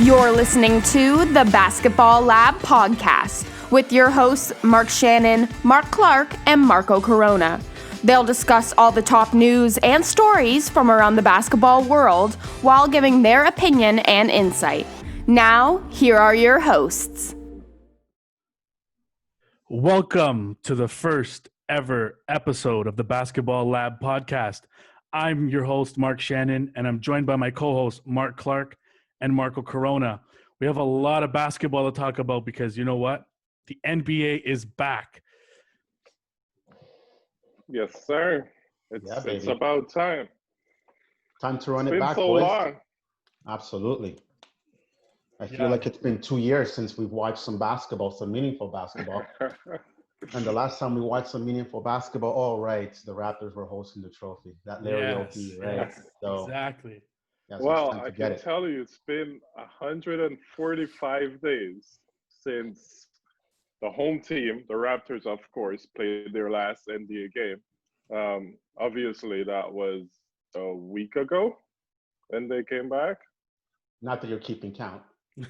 You're listening to the Basketball Lab podcast with your hosts Mark Shannon, Mark Clark, and Marco Corona. They'll discuss all the top news and stories from around the basketball world while giving their opinion and insight. Now, here are your hosts. Welcome to the first ever episode of the Basketball Lab podcast. I'm your host, Mark Shannon, and I'm joined by my co-hosts, Mark Clark and Marco Corona. We have a lot of basketball to talk about because you know what? The NBA is back. Yes, sir. It's about time. Time to run It's it been back, so boys. long. Absolutely. I feel like it's been 2 years since we've watched some basketball, some meaningful basketball. And the last time we watched some meaningful basketball, the Raptors were hosting the trophy. That Larry OP, right? Yes, So, exactly. yeah, so Well, it's time I to get can tell you it's been 145 days since the home team, the Raptors, of course, played their last NBA game. Obviously, that was a week ago when they came back. Not that you're keeping count.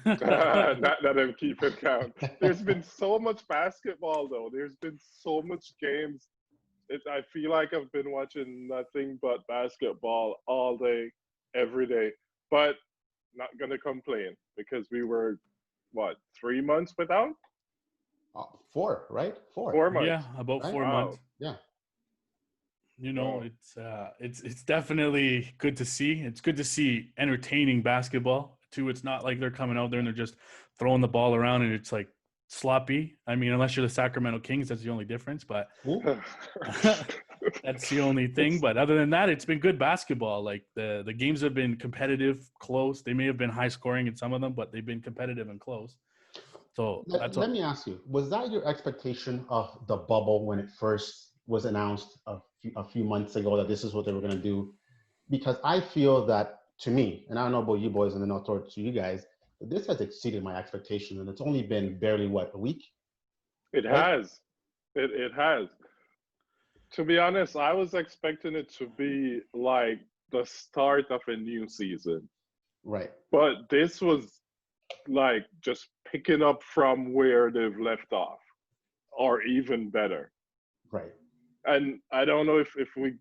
Not that I'm keeping count. There's been so much basketball, though. There's been so much games. I feel like I've been watching nothing but basketball all day, every day. But not going to complain because we were, 3 months without? 4, right? 4. 4 months. Yeah, about Right? 4 Wow. months. Yeah. You know, it's definitely good to see. It's good to see entertaining basketball too. It's not like they're coming out there and they're just throwing the ball around and it's like sloppy. I mean, unless you're the Sacramento Kings, that's the only difference. But that's the only thing. But other than that, it's been good basketball. Like the games have been competitive, close. They may have been high scoring in some of them, but they've been competitive and close. So Let me ask you, was that your expectation of the bubble when it first was announced a few months ago that this is what they were going to do? Because I feel that, to me, and I don't know about you boys and then I'll throw it to you guys, but this has exceeded my expectations and it's only been barely, a week? It has. It has. To be honest, I was expecting it to be like the start of a new season. Right. But this was like just picking up from where they've left off, or even better. Right. And I don't know if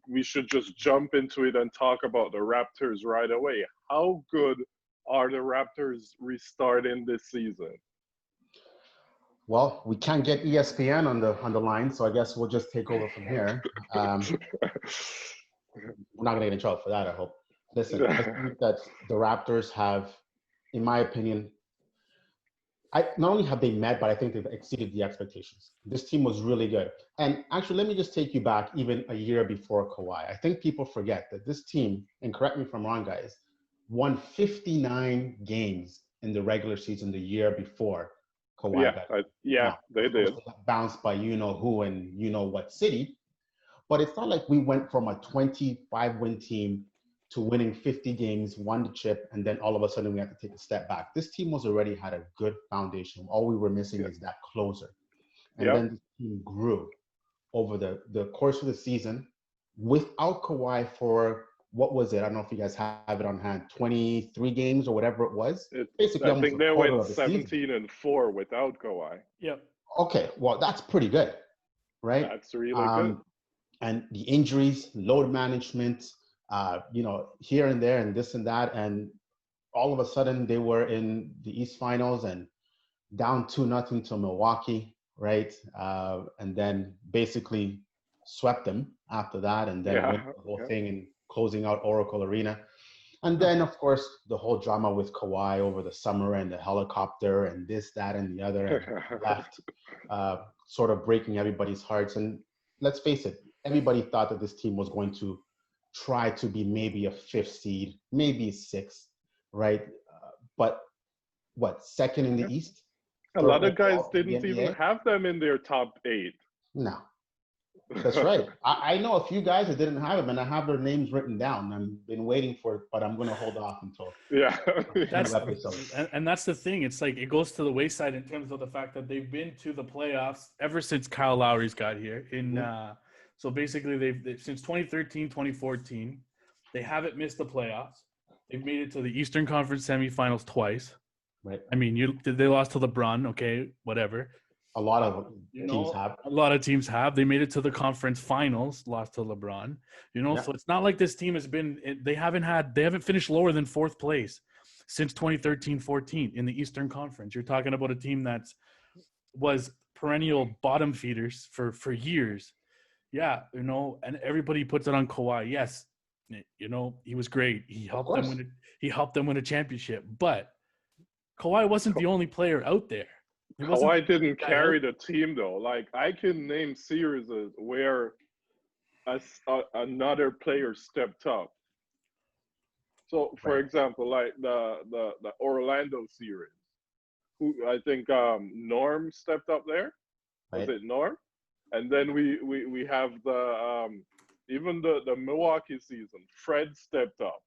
we should just jump into it and talk about the Raptors right away. How good are the Raptors restarting this season? Well, we can't get ESPN on the line, so I guess we'll just take over from here. We're not going to get in trouble for that, I hope. Listen, I think that the Raptors have, in my opinion, not only have they met, but I think they've exceeded the expectations. This team was really good. And actually, let me just take you back even a year before Kawhi. I think people forget that this team, and correct me if I'm wrong, guys, won 59 games in the regular season the year before Kawhi got now, they did. They got bounced by you-know-who and you-know-what city. But it's not like we went from a 25-win team to winning 50 games, won the chip, and then all of a sudden we have to take a step back. This team was already had a good foundation. All we were missing is that closer. And then the team grew over the course of the season without Kawhi for, what was it? I don't know if you guys have it on hand, 23 games or whatever it was. Basically, I think they went 17-4 without Kawhi. Yep. Okay, well, that's pretty good, right? That's really good. And the injuries, load management, here and there and this and that. And all of a sudden they were in the East Finals and down 2-0 to Milwaukee, right? And then basically swept them after that and then went the whole thing and closing out Oracle Arena. And then, of course, the whole drama with Kawhi over the summer and the helicopter and this, that, and the other and left, sort of breaking everybody's hearts. And let's face it, everybody thought that this team was going to try to be maybe a 5th seed, maybe 6th, right? But second in the East? A lot of guys didn't even have them in their top 8. No, that's right. I know a few guys that didn't have them, and I have their names written down. I've been waiting for it, but I'm going to hold off until and that's the thing. It's like it goes to the wayside in terms of the fact that they've been to the playoffs ever since Kyle Lowry's got here. So basically, they've since 2013, 2014, they haven't missed the playoffs. They've made it to the Eastern Conference semifinals twice. Right. I mean, they lost to LeBron. Okay, whatever. A lot of You teams know, have. a lot of teams have. They made it to the conference finals, lost to LeBron. You know, Yeah. so it's not like this team has been. They haven't finished lower than fourth place since 2013-14 in the Eastern Conference. You're talking about a team that was perennial bottom feeders for years. Yeah, you know, and everybody puts it on Kawhi. Yes, you know, he was great. He helped them win. He helped them win a championship. But Kawhi wasn't the only player out there. Kawhi didn't carry the team though. Like I can name series where another player stepped up. So, for example, like the Orlando series, who I think Norm stepped up there. Was it Norm? And then we have the even the Milwaukee season. Fred stepped up.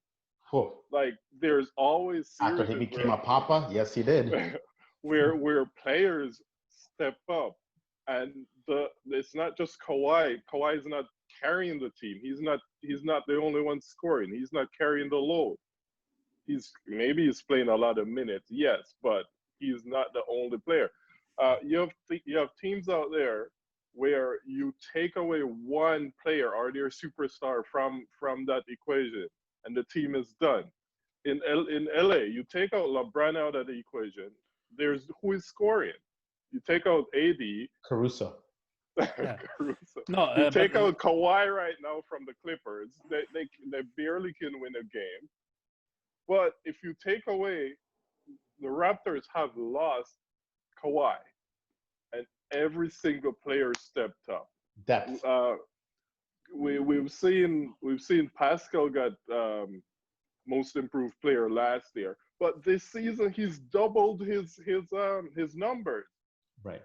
Like there's always series after he became a papa. Yes, he did. where players step up, and it's not just Kawhi. Kawhi is not carrying the team. He's not the only one scoring. He's not carrying the load. He's playing a lot of minutes, yes, but he's not the only player. You have teams out there where you take away one player or their superstar from that equation, and the team is done. In LA, you take out LeBron out of the equation. There's who is scoring. You take out AD. Caruso. Yeah. Caruso. No, you take out Kawhi right now from the Clippers. They barely can win a game. But if you take away, the Raptors have lost Kawhi, and every single player stepped up. Depth. We've seen Pascal got most improved player last year, but this season he's doubled his numbers. Right.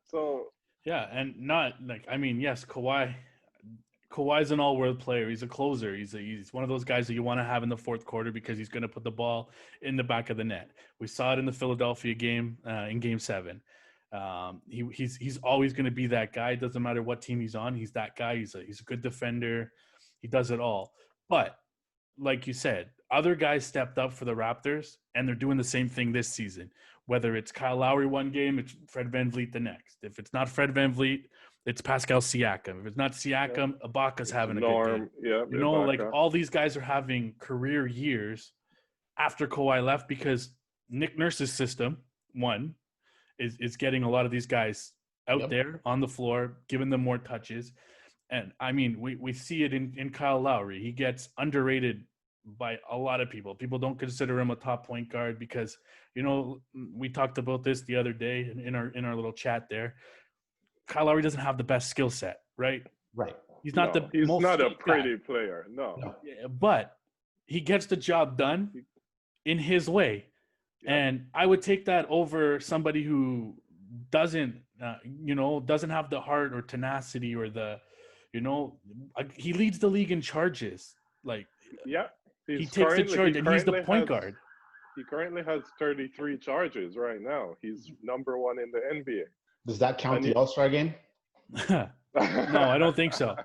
So yeah, and not like yes, Kawhi's an all-world player. He's a closer. He's one of those guys that you want to have in the fourth quarter because he's going to put the ball in the back of the net. We saw it in the Philadelphia game in Game 7. He's always going to be that guy. It doesn't matter what team he's on. He's that guy. He's a good defender. He does it all. But like you said, other guys stepped up for the Raptors, and they're doing the same thing this season. Whether it's Kyle Lowry one game, it's Fred VanVleet the next. If it's not Fred VanVleet, it's Pascal Siakam. If it's not Siakam, Ibaka's having a good game. Yeah, you know, Ibaka. like all these guys are having career years after Kawhi left because Nick Nurse's system, one, is getting a lot of these guys out there on the floor, giving them more touches. And we see it in Kyle Lowry. He gets underrated by a lot of people. People don't consider him a top point guard because, you know, we talked about this the other day in our little chat there. Kyle Lowry doesn't have the best skill set, right? Right. He's not he's most not a pretty guy. player. No. Yeah, but he gets the job done in his way. Yep. And I would take that over somebody who doesn't have the heart or tenacity or he leads the league in charges. Like, he takes the charge, and he's the point guard. He currently has 33 charges right now. He's number one in the NBA. Does that count the All-Star game? No, I don't think so.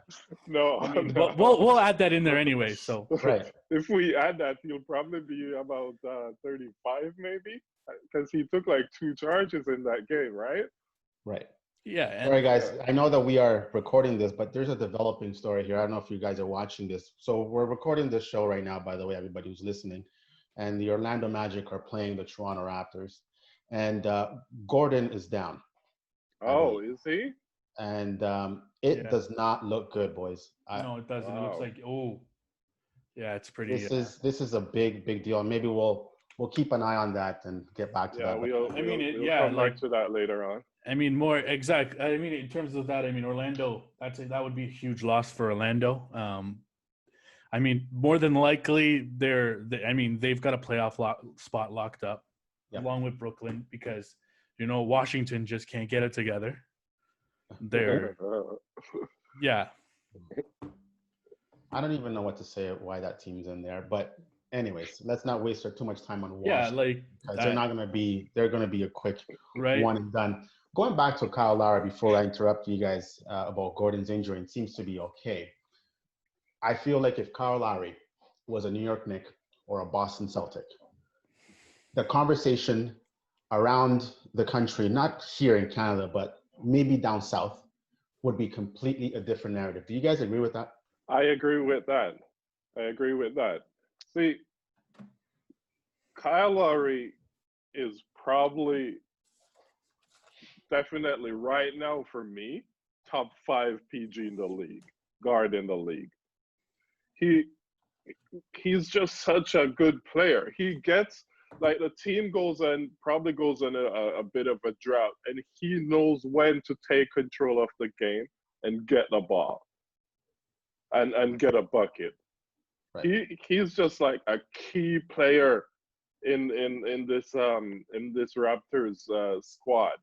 No, but we'll add that in there anyway. So right. If we add that, he'll probably be about 35 maybe, because he took like 2 charges in that game, right? Right. Yeah. Sorry, guys. I know that we are recording this, but there's a developing story here. I don't know if you guys are watching this. So we're recording this show right now, by the way, everybody who's listening. And the Orlando Magic are playing the Toronto Raptors. And Gordon is down. Oh, is he? And it does not look good, boys. No, it doesn't. It looks like, it's pretty. This is a big deal. And maybe we'll keep an eye on that and get back to that. We'll come back to that later on. More exact. In terms of that, Orlando. That would be a huge loss for Orlando. More than likely, they've got a playoff spot locked up, along with Brooklyn, because Washington just can't get it together. I don't even know what to say why that team's in there, but anyways, let's not waste too much time on Washington. Because they're gonna be a quick one and done. Going back to Kyle Lowry before I interrupt you guys about Gordon's injury, it seems to be okay. I feel like if Kyle Lowry was a New York Knick or a Boston Celtic, the conversation around the country, not here in Canada, but maybe down south, would be completely a different narrative. Do you guys agree with that? I agree with that. I agree with that. See, Kyle Lowry is probably definitely right now for me top 5 PG in the league, guard in the league. He's just such a good player. He gets like the team probably goes on a bit of a drought, and he knows when to take control of the game and get the ball and get a bucket. Right. He's just like a key player in this Raptors squad.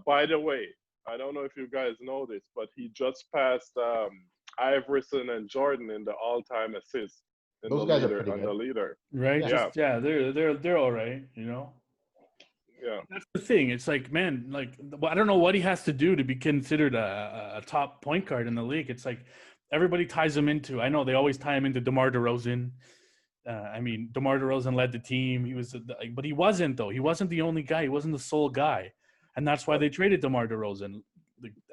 By the way, I don't know if you guys know this, but he just passed Iverson and Jordan in the all-time assists. Those guys are pretty good. The leader, right? Yeah, they're all right, you know. Yeah, that's the thing. It's like, man, like I don't know what he has to do to be considered a top point guard in the league. It's like everybody ties him into. I know they always tie him into DeMar DeRozan. I mean, DeMar DeRozan led the team. He was, but he wasn't though. He wasn't the only guy. He wasn't the sole guy, and that's why they traded DeMar DeRozan.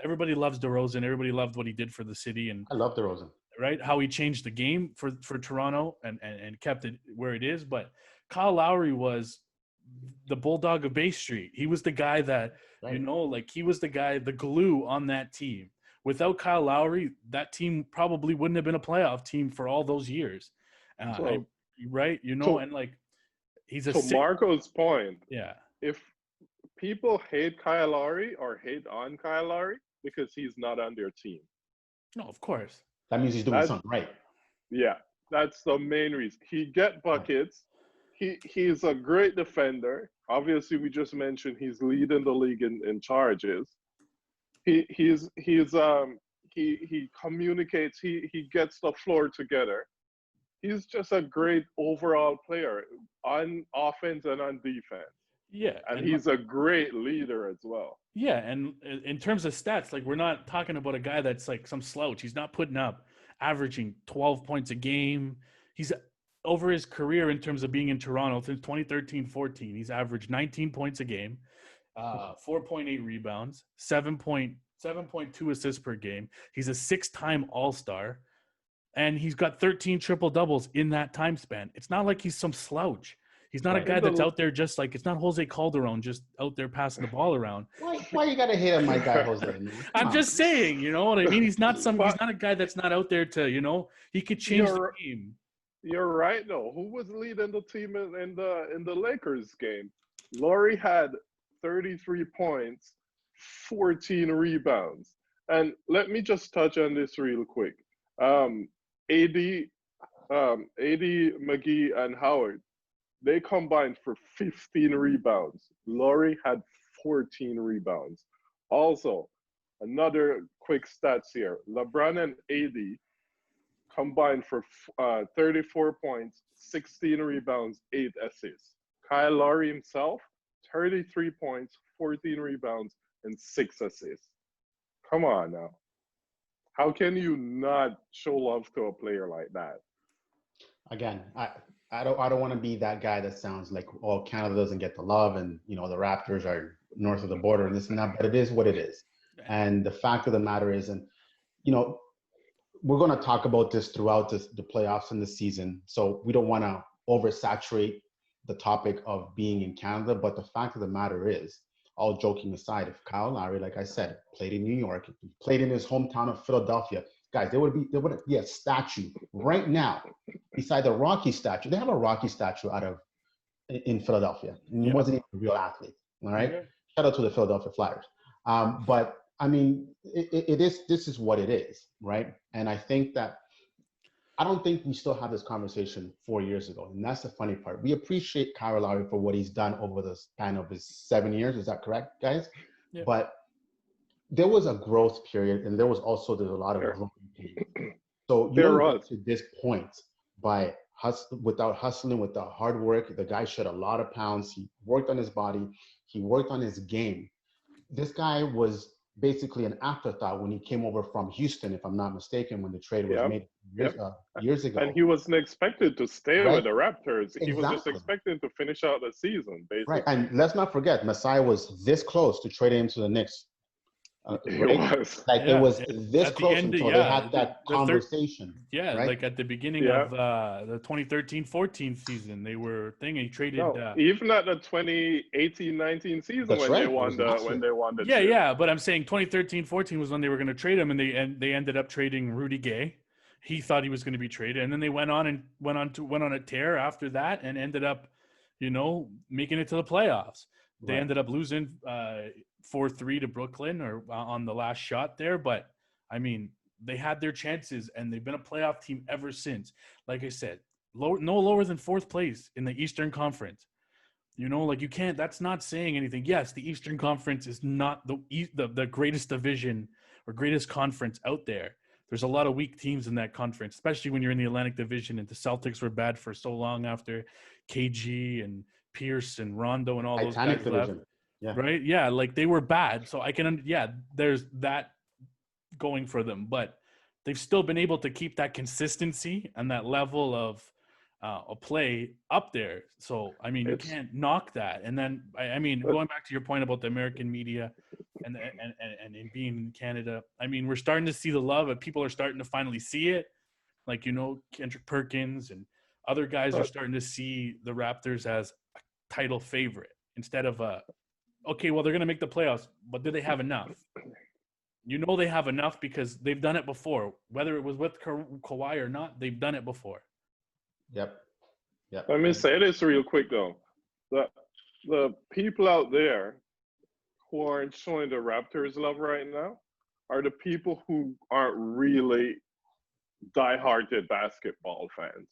Everybody loves DeRozan. Everybody loved what he did for the city, and I love DeRozan. Right, how he changed the game for Toronto and kept it where it is. But Kyle Lowry was the bulldog of Bay Street. He was the guy that, right. You know, like he was the guy, the glue on that team. Without Kyle Lowry, that team probably wouldn't have been a playoff team for all those years. Right, you know, and like he's a. To Marco's point, yeah. If people hate Kyle Lowry or hate on Kyle Lowry because he's not on their team. No, of course. That means he's doing something right. Yeah, that's the main reason. He get buckets. He's a great defender. Obviously, we just mentioned he's leading the league in charges. He communicates. He gets the floor together. He's just a great overall player on offense and on defense. Yeah, and he's a great leader as well. Yeah, and in terms of stats, like we're not talking about a guy that's like some slouch. He's not putting up averaging 12 points a game. He's over his career in terms of being in Toronto since 2013-14. He's averaged 19 points a game, 4.8 rebounds, 7.2 assists per game. He's a 6-time All-Star, and he's got 13 triple-doubles in that time span. It's not like he's some slouch. He's not a guy that's out there just like, it's not Jose Calderon just out there passing the ball around. Why you gotta hate on my guy, Jose? I'm just saying, you know what I mean? He's not he's not a guy that's not out there to, you know, he could change the game. You're right though. Who was leading the team in the Lakers game? Lowry had 33 points, 14 rebounds. And let me just touch on this real quick. AD, McGee, and Howard, they combined for 15 rebounds. Lowry had 14 rebounds. Also, another quick stats here. LeBron and AD combined for 34 points, 16 rebounds, 8 assists. Kyle Lowry himself, 33 points, 14 rebounds, and 6 assists. Come on now. How can you not show love to a player like that? Again, I don't want to be that guy that sounds like, oh, Canada doesn't get the love and, you know, the Raptors are north of the border and this and that, but it is what it is. And the fact of the matter is, and, you know, we're going to talk about this throughout the playoffs and the season. So we don't want to oversaturate the topic of being in Canada. But the fact of the matter is, all joking aside, if Kyle Lowry, like I said, played in New York, played in his hometown of Philadelphia, guys, there would be a statue right now beside the Rocky statue. They have a Rocky statue in Philadelphia, and he wasn't even a real athlete. All right, shout out to the Philadelphia Flyers. But I mean, this is what it is, right? And I think that I don't think we still have this conversation 4 years ago, and that's the funny part. We appreciate Kyle Lowry for what he's done over the span of his 7 years. Is that correct, guys? Yeah. But there was a growth period, and there's a lot of growth period. So you don't get to this point without hustling, without hard work. The guy shed a lot of pounds. He worked on his body. He worked on his game. This guy was basically an afterthought when he came over from Houston, if I'm not mistaken, when the trade was Yep. made Yep. years ago. And he wasn't expected to stay Right. with the Raptors. He was just Exactly. expected to finish out the season, basically. Right, and let's not forget, Masai was this close to trading him to the Knicks. It Right? was. Like Yeah, it was this at the close end, until yeah, they had that the third- conversation. Yeah, right? like at the beginning Yeah. of the 2013-14 season, they were thinking he traded. No, even at the 2018-19 season That's when right. they It was won last when year. they won the Yeah, chip. yeah, but I'm saying 2013-14 was when they were going to trade him, and they ended up trading Rudy Gay. He thought he was going to be traded, and then they went on a tear after that, and ended up, making it to the playoffs. They Right. ended up losing 4-3 to Brooklyn or on the last shot there, but I mean, they had their chances, and they've been a playoff team ever since. Like I said, no lower than fourth place in the Eastern Conference. You can't. That's not saying anything. Yes, the Eastern Conference is not the greatest division or greatest conference out there. There's a lot of weak teams in that conference, especially when you're in the Atlantic Division. And the Celtics were bad for so long after KG and Pierce and Rondo and all those Titanic guys left. division. Yeah. Right? Yeah, like they were bad. So there's that going for them, but they've still been able to keep that consistency and that level of a play up there. So I mean, you can't knock that. And then I mean, going back to your point about the American media and in being in Canada, I mean, we're starting to see the love, and people are starting to finally see it. Like Kendrick Perkins and other guys are starting to see the Raptors as a title favorite instead of okay, well, they're going to make the playoffs, but do they have enough? They have enough because they've done it before. Whether it was with Kawhi or not, they've done it before. Yep. Let me say this real quick, though. The people out there who aren't showing the Raptors love right now are the people who aren't really die-hearted basketball fans.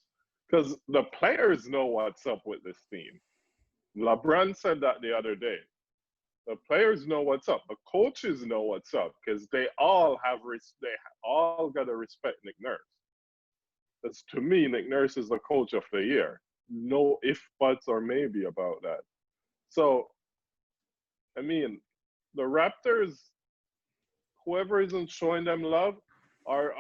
Because the players know what's up with this team. LeBron said that the other day. The players know what's up. The coaches know what's up because they all got to respect Nick Nurse. That's, to me, Nick Nurse is the coach of the year. No if, buts, or maybe about that. So, I mean, the Raptors, whoever isn't showing them love, are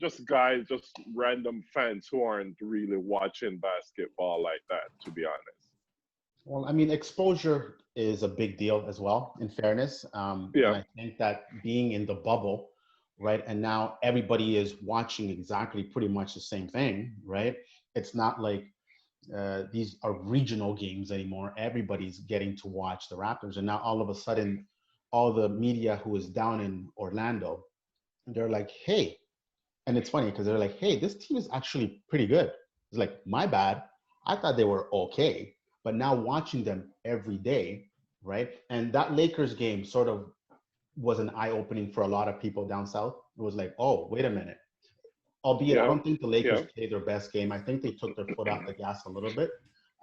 just guys, just random fans who aren't really watching basketball like that, to be honest. Well, I mean, exposure is a big deal as well, in fairness. And I think that being in the bubble, right, and now everybody is watching exactly pretty much the same thing, right? It's not like these are regional games anymore. Everybody's getting to watch the Raptors. And now all of a sudden, all the media who is down in Orlando, they're like, hey, and it's funny because they're like, hey, this team is actually pretty good. It's like, my bad. I thought they were okay. But now watching them every day, right? And that Lakers game sort of was an eye-opening for a lot of people down south. It was like, oh, wait a minute. Albeit, I don't think the Lakers played their best game. I think they took their foot off the gas a little bit,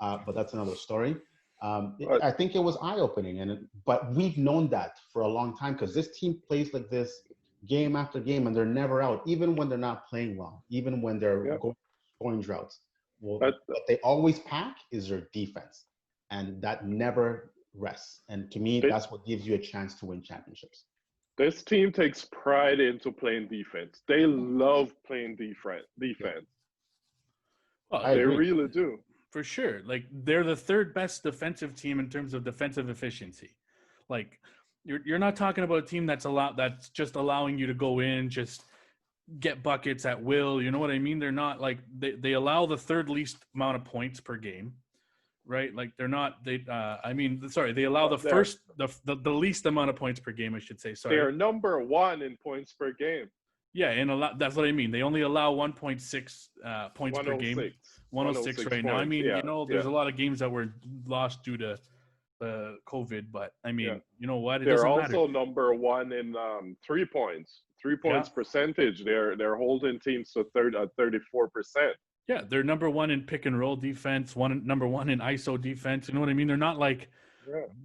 but that's another story. I think it was eye-opening, but we've known that for a long time because this team plays like this game after game, and they're never out, even when they're not playing well, even when they're going droughts. Well, what they always pack is their defense, and that never rests. And to me, that's what gives you a chance to win championships. This team takes pride into playing defense. They love playing defense. Well, they really do. For sure. Like, they're the third best defensive team in terms of defensive efficiency. Like, you're not talking about a team that's just allowing you to go in, just get buckets at will. You know what I mean? They're not like they allow the third least amount of points per game, right? Like they allow the least amount of points per game, I should say. Sorry. They're number one in points per game. Yeah, and that's what I mean. They only allow 1.6 points per game. 106 right now. I mean, there's a lot of games that were lost due to COVID, but I mean, you know what? They're also number one in 3 points. 3 points percentage. They're holding teams to 34%. Yeah, they're number one in pick and roll defense. Number one in ISO defense. You know what I mean? They're not like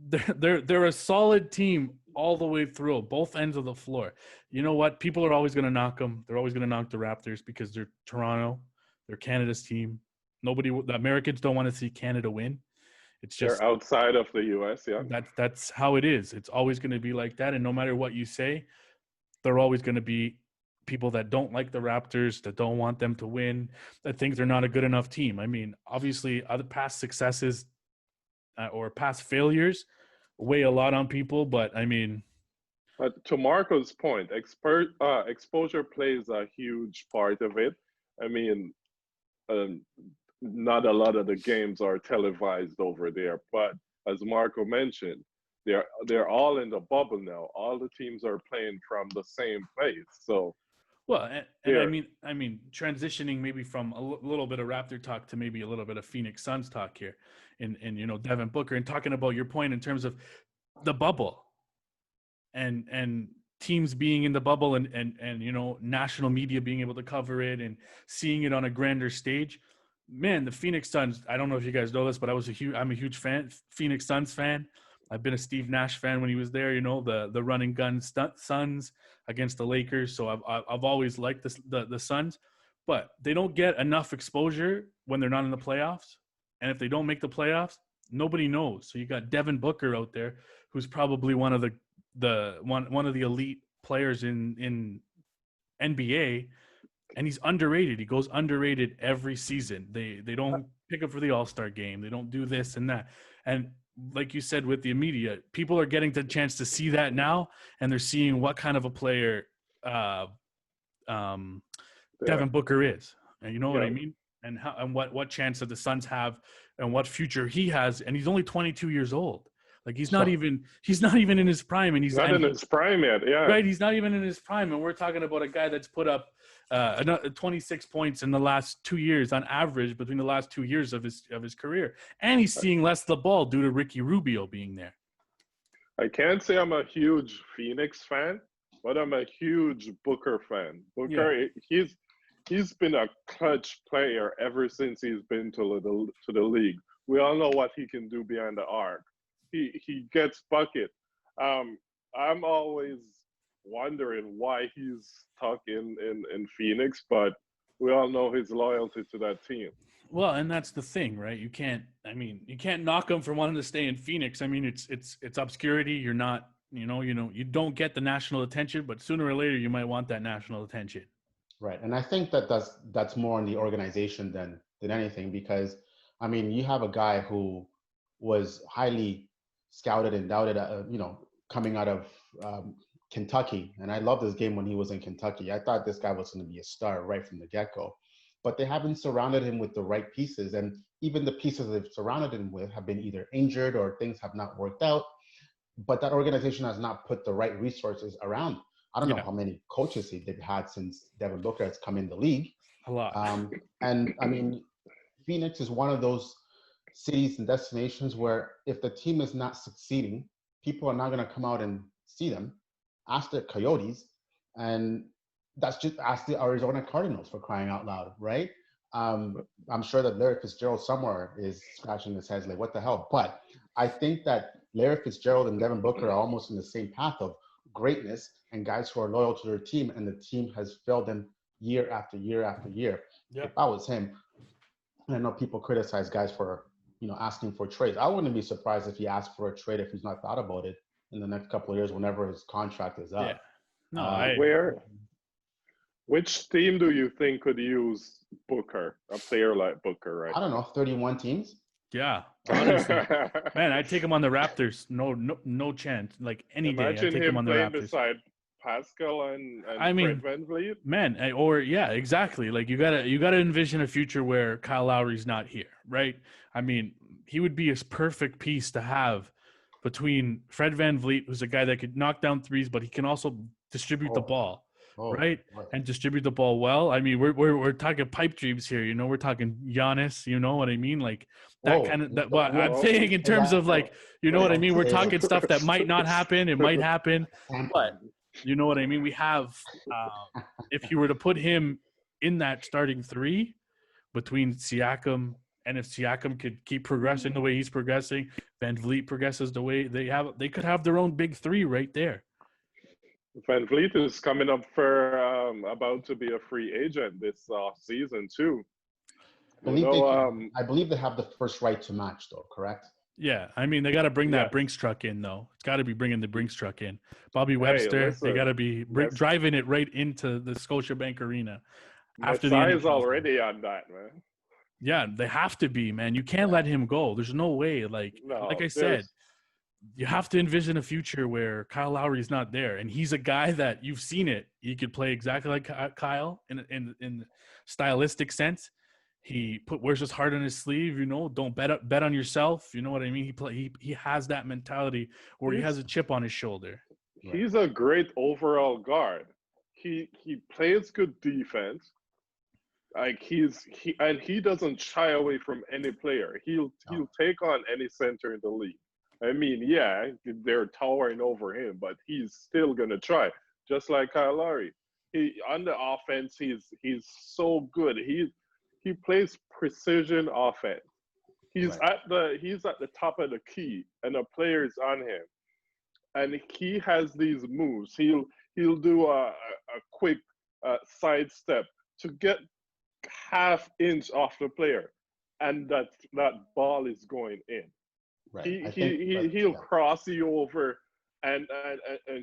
they're a solid team all the way through, both ends of the floor. You know what? People are always going to knock them. They're always going to knock the Raptors because they're Toronto. They're Canada's team. The Americans don't want to see Canada win. It's just They're outside of the U.S., yeah. that's how it is. It's always going to be like that, and no matter what you say, there are always going to be people that don't like the Raptors, that don't want them to win, that think they're not a good enough team. I mean, obviously, other past successes or past failures weigh a lot on people, but I mean, To Marco's point, exposure plays a huge part of it. I mean, um, not a lot of the games are televised over there, but as Marco mentioned, they're all in the bubble now. All the teams are playing from the same place, so well, and they're I mean, transitioning maybe from a little bit of Raptor talk to maybe a little bit of Phoenix Suns talk here, and Devin Booker, and talking about your point in terms of the bubble, and teams being in the bubble, and national media being able to cover it and seeing it on a grander stage. Man, the Phoenix Suns, I don't know if you guys know this, but I'm a huge fan, Phoenix Suns fan. I've been a Steve Nash fan when he was there, the run and gun Suns against the Lakers. So I've always liked the Suns, but they don't get enough exposure when they're not in the playoffs. And if they don't make the playoffs, nobody knows. So you got Devin Booker out there, who's probably one of the elite players in NBA, and he's underrated. He goes underrated every season. They don't pick up for the All-Star game. They don't do this and that. And like you said, with the media, people are getting the chance to see that now, and they're seeing what kind of a player Devin Booker is. And you know what I mean? And how and what chance that the Suns have, and what future he has. And he's only 22 years old. Like he's not even in his prime, and he's not in his prime yet. Yeah, right. He's not even in his prime, and we're talking about a guy that's put up 26 points in the last 2 years on average between the last 2 years of his career, and he's seeing less of the ball due to Ricky Rubio being there. I can't say I'm a huge Phoenix fan, but I'm a huge Booker fan. Booker, he's been a clutch player ever since he's been to the league. We all know what he can do behind the arc. He gets bucket. I'm always wondering why he's stuck in Phoenix, but we all know his loyalty to that team. Well, and that's the thing, right? You can't knock him for wanting to stay in Phoenix. I mean, it's obscurity. You're not, you don't get the national attention, but sooner or later you might want that national attention. Right, and I think that's more on the organization than anything, because I mean, you have a guy who was highly scouted and doubted, coming out of Kentucky. And I loved his game when he was in Kentucky. I thought this guy was going to be a star right from the get-go. But they haven't surrounded him with the right pieces. And even the pieces they've surrounded him with have been either injured or things have not worked out. But that organization has not put the right resources around. I don't know how many coaches they've had since Devin Booker has come in the league. A lot. And I mean, Phoenix is one of those cities and destinations where if the team is not succeeding, people are not going to come out and see them. Ask the Coyotes, and that's just ask the Arizona Cardinals, for crying out loud, right? I'm sure that Larry Fitzgerald somewhere is scratching his head like, what the hell? But I think that Larry Fitzgerald and Devin Booker are almost in the same path of greatness and guys who are loyal to their team, and the team has failed them year after year after year. Yeah. If I was him, and I know people criticize guys for asking for trades. I wouldn't be surprised if he asked for a trade if he's not thought about it in the next couple of years whenever his contract is up. Yeah. No, Which team do you think could use Booker, a player like Booker, right? I don't know, 31 teams? Yeah, honestly. Man, I'd take him on the Raptors. No chance. Like any day, I'd take him on the Raptors. Beside Pascal and Fred VanVleet. Man, exactly. Like you gotta envision a future where Kyle Lowry's not here, right? I mean, he would be a perfect piece to have between Fred VanVleet, who's a guy that could knock down threes, but he can also distribute the ball, right? And distribute the ball well. I mean, we're talking pipe dreams here, we're talking Giannis, you know what I mean? Like that kind of what I'm saying in terms of like, you know what I mean? We're talking stuff that might not happen, it might happen, but you know what I mean? We have if you were to put him in that starting three between Siakam, and if Siakam could keep progressing the way he's progressing, VanVleet progresses the way they could have their own big three right there. VanVleet is coming up for about to be a free agent this season too. I believe they have the first right to match, though, correct? Yeah, I mean, they got to bring Yeah. that Brinks truck in, though. It's got to be bringing the Brinks truck in. Bobby Hey, Webster, they listen, got to be Mes- driving it right into the Scotiabank Arena after the Messiah's NHL's done. already on that, man. Yeah, they have to be, man. You can't let him go. There's no way. Like No, I said, you have to envision a future where Kyle Lowry is not there, and he's a guy that you've seen it. He could play exactly like Kyle in stylistic sense. He wears his heart on his sleeve. You know, don't bet on yourself. You know what I mean? He has that mentality where he has a chip on his shoulder. He's a great overall guard. He plays good defense. Like he doesn't shy away from any player. He'll take on any center in the league. I mean, yeah, they're towering over him, but he's still gonna try. Just like Kyle Lowry. He on the offense, he's so good. He plays precision offense. He's at the top of the key, and the player's on him. And he has these moves. He'll do a quick side step to get half inch off the player, and that ball is going in. Right. He'll cross you over and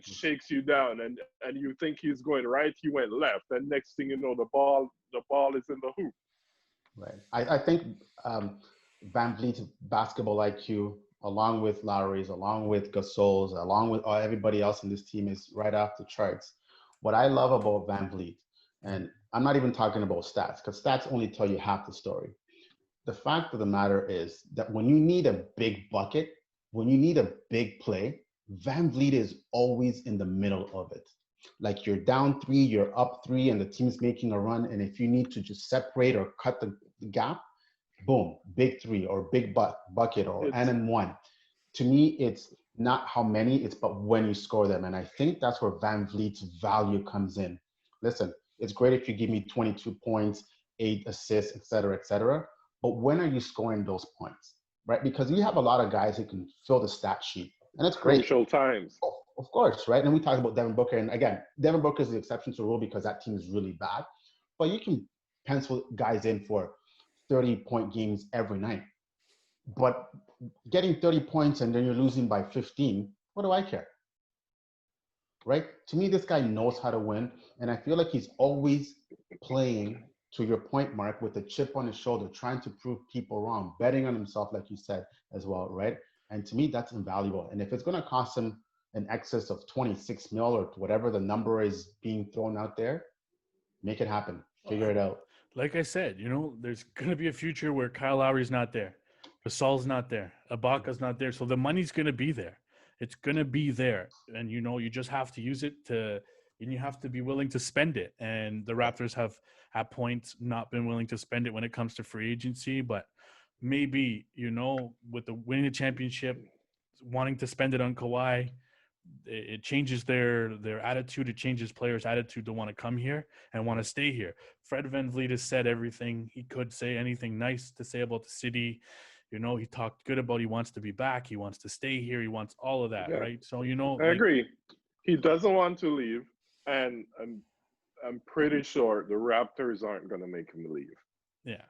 shakes you down, and you think he's going right, he went left, and next thing you know, the ball is in the hoop. Right. I think Van Vliet's basketball IQ, along with Lowry's, along with Gasol's, along with everybody else in this team, is right off the charts. What I love about Van Vliet, and I'm not even talking about stats, because stats only tell you half the story. The fact of the matter is that when you need a big bucket, when you need a big play, Van Vliet is always in the middle of it. Like you're down 3, you're up 3, and the team's making a run. And if you need to just separate or cut the gap, boom, big 3 or big bucket or and 1. To me, it's not how many, it's but when you score them. And I think that's where Van Vliet's value comes in. Listen, it's great if you give me 22 points, 8 assists, et cetera, but when are you scoring those points, right? Because you have a lot of guys who can fill the stat sheet, and it's great. Crucial times. Oh, of course, right? And we talked about Devin Booker, and again, Devin Booker is the exception to the rule because that team is really bad, but you can pencil guys in for 30-point games every night. But getting 30 points and then you're losing by 15, what do I care? Right? To me, this guy knows how to win, and I feel like he's always playing, to your point, Mark, with a chip on his shoulder, trying to prove people wrong, betting on himself, like you said as well, right? And to me, that's invaluable. And if it's going to cost him an excess of 26 mil or whatever the number is being thrown out there, make it happen. Figure it out. Like I said, you know, there's going to be a future where Kyle Lowry's not there. Gasol's not there. Ibaka's not there. So the money's going to be there. It's going to be there. And, you know, you just have to use it and you have to be willing to spend it. And the Raptors have at points not been willing to spend it when it comes to free agency, but maybe, you know, with the winning the championship, wanting to spend it on Kawhi, it changes their attitude. It changes players' attitude to want to come here and want to stay here. Fred VanVleet has said everything he could say, anything nice to say about the city. You know, he talked good about he wants to be back. He wants to stay here. He wants all of that, right? So, you know. I agree. He doesn't want to leave, and I'm pretty sure the Raptors aren't going to make him leave. Yeah.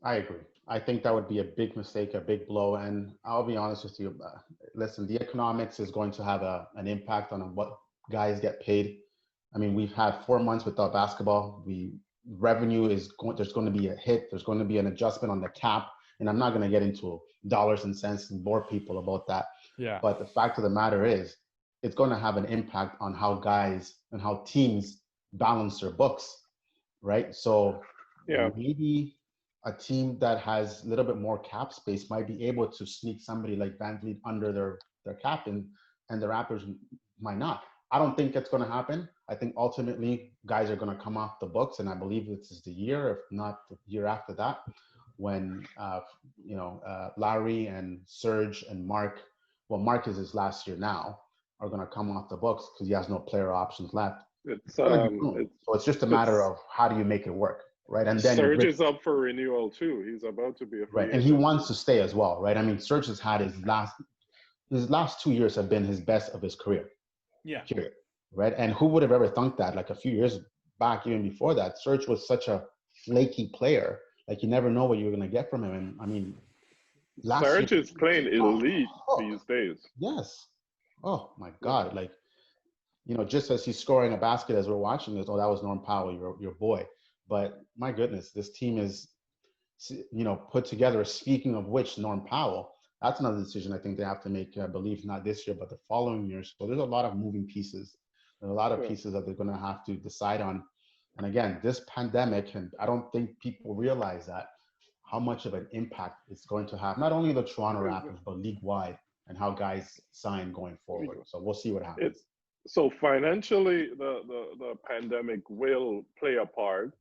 I agree. I think that would be a big mistake, a big blow. And I'll be honest with you. Listen, the economics is going to have an impact on what guys get paid. I mean, we've had 4 months without basketball. Revenue is going. There's going to be a hit. There's going to be an adjustment on the cap. And I'm not going to get into dollars and cents and bore people about that. Yeah. But the fact of the matter is, it's going to have an impact on how guys and how teams balance their books, right? So maybe a team that has a little bit more cap space might be able to sneak somebody like VanVleet under their cap, and the Raptors might not. I don't think it's going to happen. I think ultimately guys are going to come off the books, and I believe this is the year, if not the year after that, when Lowry and Serge and Mark is his last year now, are going to come off the books because he has no player options left. So it's just a matter of how do you make it work, right? And then Serge is up for renewal too. He's about to be a free agent. And he wants to stay as well, right? I mean, Serge has had his last 2 years have been his best of his career. Yeah. Period, right? And who would have ever thunk that? Like a few years back, even before that, Serge was such a flaky player. Like you never know what you're going to get from him. And I mean, Last year, Serge is playing elite these days. yes. Oh my God! Like, just as he's scoring a basket as we're watching this, oh, that was Norm Powell, your boy. But my goodness, this team is, put together. Speaking of which, Norm Powell, that's another decision I think they have to make. I believe not this year, but the following years. So there's a lot of moving pieces. There's a lot of pieces that they're going to have to decide on. And again, this pandemic, and I don't think people realize that, how much of an impact it's going to have, not only the Toronto Raptors, but league-wide, and how guys sign going forward. So we'll see what happens. So financially, the pandemic will play a part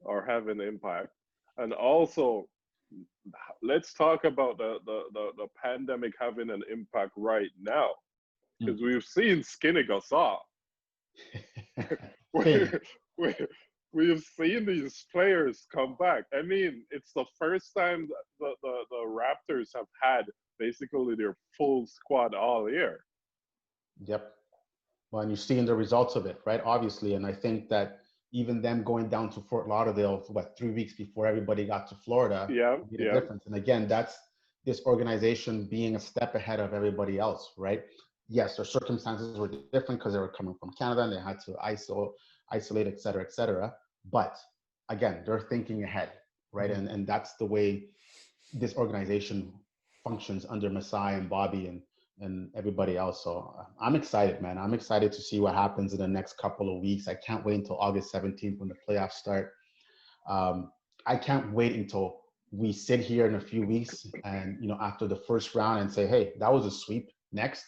or have an impact. And also, let's talk about the pandemic having an impact right now. Because we've seen Skinny Gasol. We've seen these players come back. I mean, it's the first time the Raptors have had basically their full squad all year. Yep. Well, and you're seeing the results of it, right? Obviously. And I think that even them going down to Fort Lauderdale, 3 weeks before everybody got to Florida, made a difference. And again, that's this organization being a step ahead of everybody else, right? Yes, their circumstances were different because they were coming from Canada and they had to isolate, et cetera, et cetera. But again, they're thinking ahead, right? And that's the way this organization functions under Masai and Bobby and everybody else. So I'm excited, man. I'm excited to see what happens in the next couple of weeks. I can't wait until August 17th when the playoffs start. I can't wait until we sit here in a few weeks and, after the first round and say, hey, that was a sweep. Next,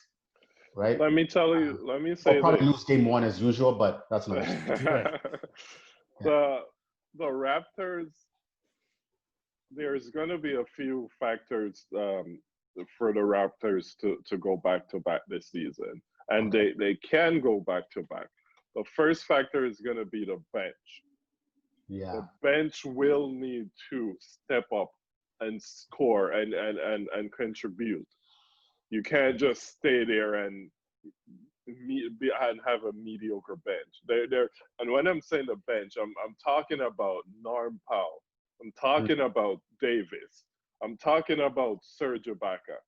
right? Let me say I'll probably lose game one as usual, but that's another story. The Raptors, there's going to be a few factors for the Raptors to go back to back this season, and they can go back to back. The first factor is going to be the bench. Yeah, the bench will need to step up and score and contribute. You can't just stay there and have a mediocre bench. And when I'm saying the bench, I'm talking about Norm Powell. I'm talking about Davis. I'm talking about Serge Ibaka.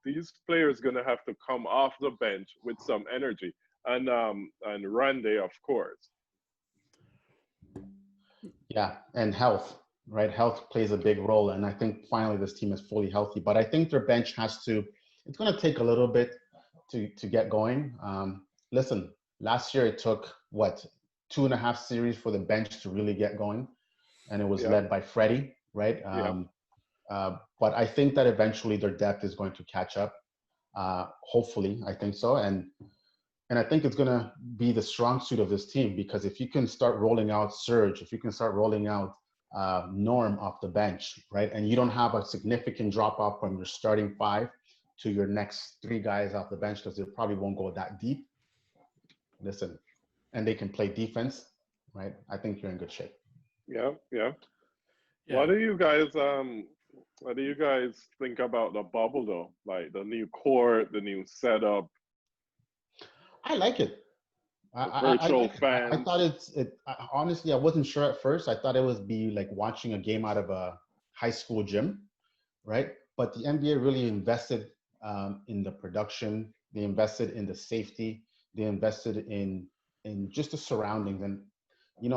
These players going to have to come off the bench with some energy, and Randy, of course. Yeah, and health, right? Health plays a big role, and I think finally this team is fully healthy. But I think their bench has to. It's going to take a little bit to get going. Listen, last year it took 2.5 series for the bench to really get going, and it was led by Freddie, right? But I think that eventually their depth is going to catch up. Hopefully, I think so, and I think it's going to be the strong suit of this team, because if you can start rolling out Serge, if you can start rolling out Norm off the bench, right, and you don't have a significant drop off from your starting five to your next three guys off the bench, because they probably won't go that deep. Listen, and they can play defense, right? I think you're in good shape. Yeah. What do you guys think about the bubble though? Like the new court, the new setup. I like it. Virtual fans. I thought honestly, I wasn't sure at first. I thought it would be like watching a game out of a high school gym, right? But the NBA really invested in the production. They invested in the safety. They invested in just the surroundings. And, you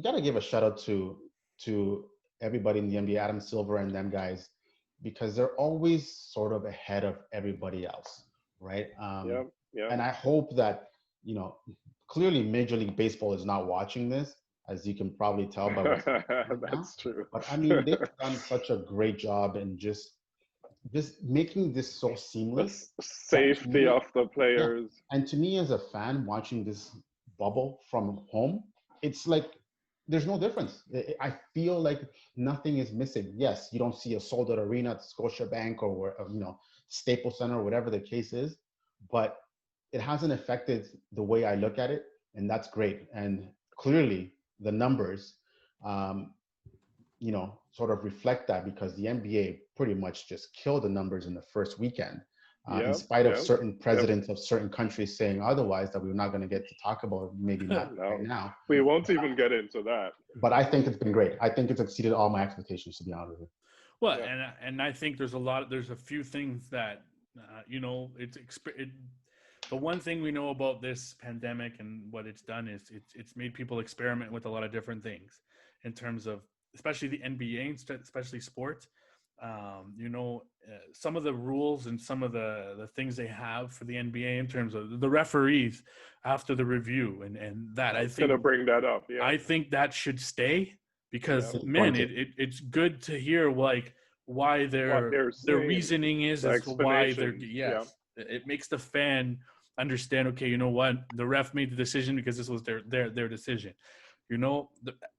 got to give a shout out to everybody in the NBA, Adam Silver and them guys, because they're always sort of ahead of everybody else, right? Yeah. And I hope that, clearly Major League Baseball is not watching this, as you can probably tell by what's happening now. That's true. But I mean, they've done such a great job in just making this so seamless. The safety of the players. Yeah. And to me, as a fan watching this bubble from home, it's like there's no difference. I feel like nothing is missing. Yes, you don't see a sold-out arena at Scotiabank or Staples Center or whatever the case is, but it hasn't affected the way I look at it, and that's great. And clearly, the numbers, sort of reflect that, because the NBA pretty much just killed the numbers in the first weekend, in spite of certain presidents of certain countries saying otherwise, that we're not going to get to talk about, maybe not right now. We won't even get into that. But I think it's been great. I think it's exceeded all my expectations, to be honest with you. Well, Yeah. and I think there's a few things that the one thing we know about this pandemic and what it's done is it's made people experiment with a lot of different things in terms of especially the NBA and especially sports. Some of the rules and some of the things they have for the NBA in terms of the referees after the review and that I was gonna bring that up. Yeah. I think that should stay because Yeah. man, it's good to hear like why What they're their saying, reasoning is the as to why they're explanation. Yeah. yes. It makes the fan understand. Okay, you know what? The ref made the decision because this was their decision. You know,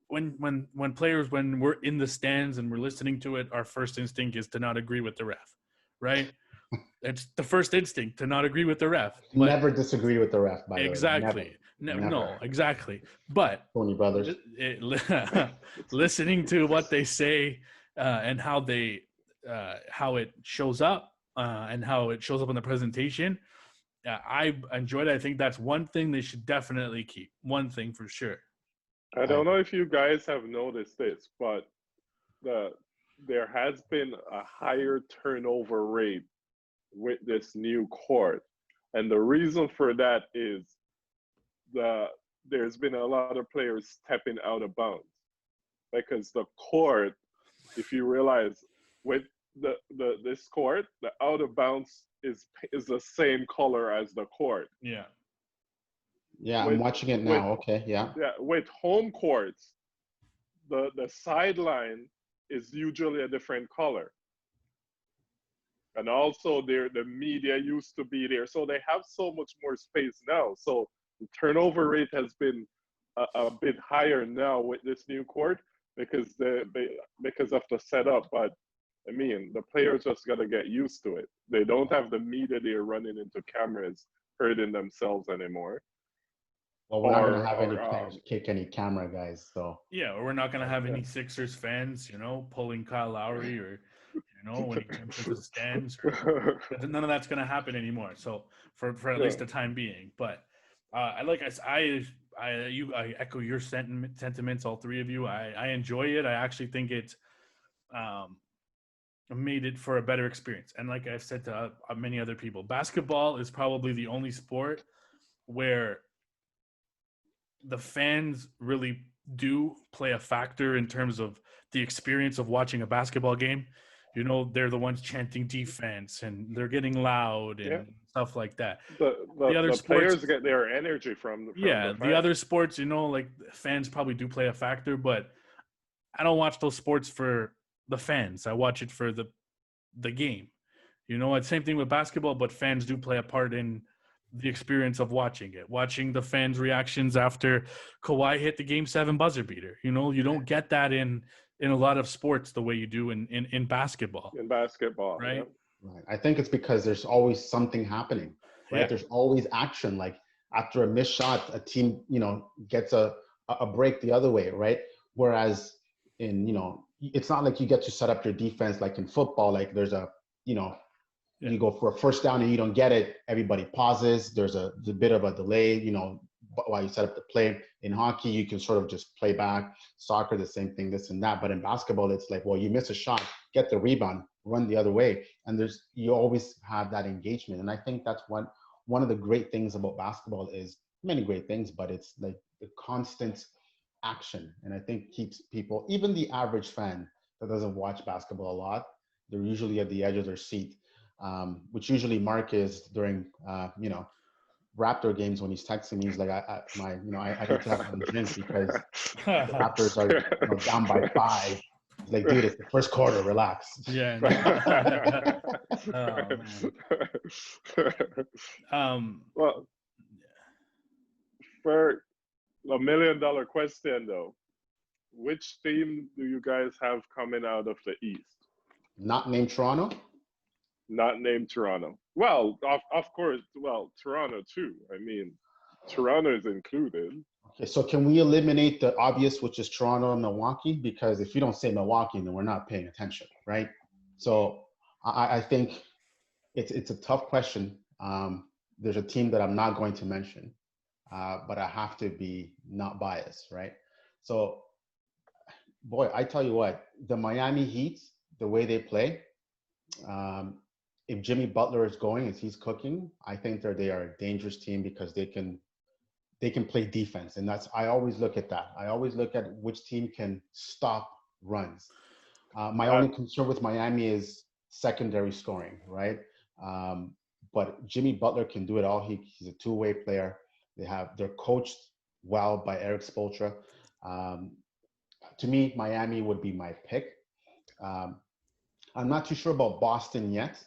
when players when we're in the stands and we're listening to it, our first instinct is to not agree with the ref, right? It's the first instinct to not agree with the ref. But Never disagree with the ref, by the way. exactly. Never. No, exactly. But Tony Brothers. listening to what they say and how it shows up and how it shows up in the presentation, I enjoyed it. I think that's one thing they should definitely keep. One thing for sure. I don't know if you guys have noticed this, but there has been a higher turnover rate with this new court, and the reason for that is there's been a lot of players stepping out of bounds because the court, if you realize, with this court, the out of bounds is the same color as the court. Yeah. Yeah, I'm watching it now. Okay, yeah. Yeah, with home courts, the sideline is usually a different color. And also the media used to be there. So they have so much more space now. So the turnover rate has been a bit higher now with this new court because because of the setup. But I mean, the players just got to get used to it. They don't have the media there running into cameras hurting themselves anymore. Well, we're not going to have any players kick any camera guys, so. Yeah, or we're not going to have any Sixers fans, pulling Kyle Lowry or, when he jumps into the stands. None of that's going to happen anymore. So for at least the time being. But I echo your sentiments, all three of you. I enjoy it. I actually think it made it for a better experience. And like I've said to many other people, basketball is probably the only sport where the fans really do play a factor in terms of the experience of watching a basketball game. They're the ones chanting defense and they're getting loud and stuff like that. The other sports, players get their energy from the other sports, like fans probably do play a factor, but I don't watch those sports for the fans. I watch it for the game. It's same thing with basketball, but fans do play a part in the experience of watching it, watching the fans' reactions after Kawhi hit the Game 7 buzzer beater. You don't get that in a lot of sports the way you do in basketball. In basketball, right? Yeah. Right. I think it's because there's always something happening, right? Yeah. There's always action. Like after a missed shot, a team, gets a break the other way, right? Whereas in, it's not like you get to set up your defense like in football. Like there's you go for a first down and you don't get it, everybody pauses. There's a bit of a delay, while you set up the play. In hockey, you can sort of just play back. Soccer, the same thing, this and that. But in basketball, it's like, well, you miss a shot, get the rebound, run the other way. And you always have that engagement. And I think that's one of the great things about basketball is many great things, but it's like the constant action. And I think keeps people, even the average fan that doesn't watch basketball a lot, they're usually at the edge of their seat. Which usually Mark is during, Raptor games when he's texting me. He's like, I need to have some drinks because the Raptors are down by 5. He's like, dude, it's the first quarter. Relax. Yeah. Well, for $1 million question though, which team do you guys have coming out of the East? Not named Toronto? Not named Toronto. Well, of course, Toronto too. I mean, Toronto is included. Okay, so can we eliminate the obvious, which is Toronto and Milwaukee? Because if you don't say Milwaukee, then we're not paying attention, right? So I think it's a tough question. There's a team that I'm not going to mention, but I have to be not biased, right? So, boy, I tell you what, the Miami Heat, the way they play, if Jimmy Butler is going, as he's cooking, I think they are a dangerous team because they can play defense, and I always look at that. I always look at which team can stop runs. My only concern with Miami is secondary scoring, right? But Jimmy Butler can do it all. He's a two-way player. They're coached well by Eric Spoelstra. To me, Miami would be my pick. I'm not too sure about Boston yet,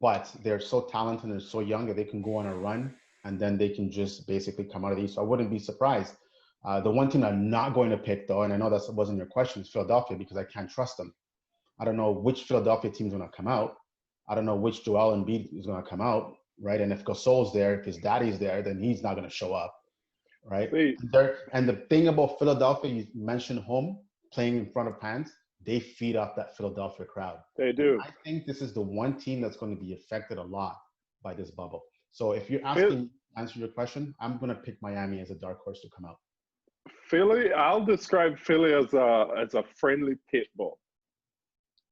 but they're so talented and they're so young that they can go on a run and then they can just basically come out of these. So I wouldn't be surprised. The one team I'm not going to pick, though, and I know that wasn't your question, is Philadelphia, because I can't trust them. I don't know which Philadelphia team is going to come out. I don't know which Joel Embiid is going to come out, right? And if Gasol's there, if his daddy's there, then he's not going to show up, right? And the thing about Philadelphia, you mentioned home, playing in front of fans, they feed off that Philadelphia crowd. They do. I think this is the one team that's going to be affected a lot by this bubble. So if you're asking, answer your question, I'm going to pick Miami as a dark horse to come out. Philly, I'll describe Philly as a friendly pit bull.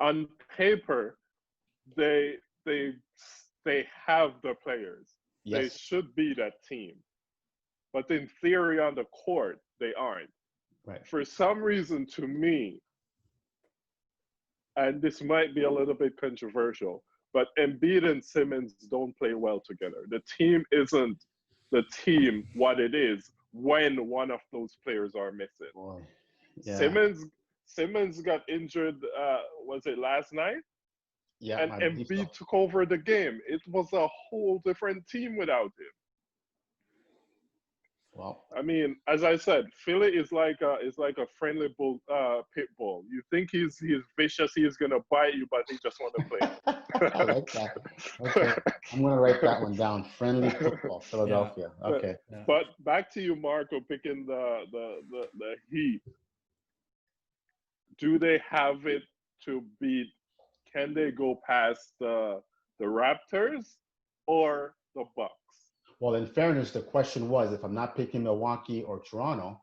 On paper, they have the players. Yes. They should be that team. But in theory, on the court, they aren't. Right. For some reason, to me, and this might be a little bit controversial, but Embiid and Simmons don't play well together. The team isn't the team what it is when one of those players are missing. Boy. Yeah. Simmons got injured, was it last night? Yeah. And Embiid took over the game. It was a whole different team without him. Well, I mean, as I said, Philly is like a friendly pit bull. You think he's vicious, he's gonna bite you, but he just want to play. I like that. Okay, I'm gonna write that one down. Friendly football, Philadelphia. Yeah. Okay. But back to you, Marco, picking the Heat. Do they have it to beat? Can they go past the Raptors or the Bucks? Well, in fairness, the question was, if I'm not picking Milwaukee or Toronto,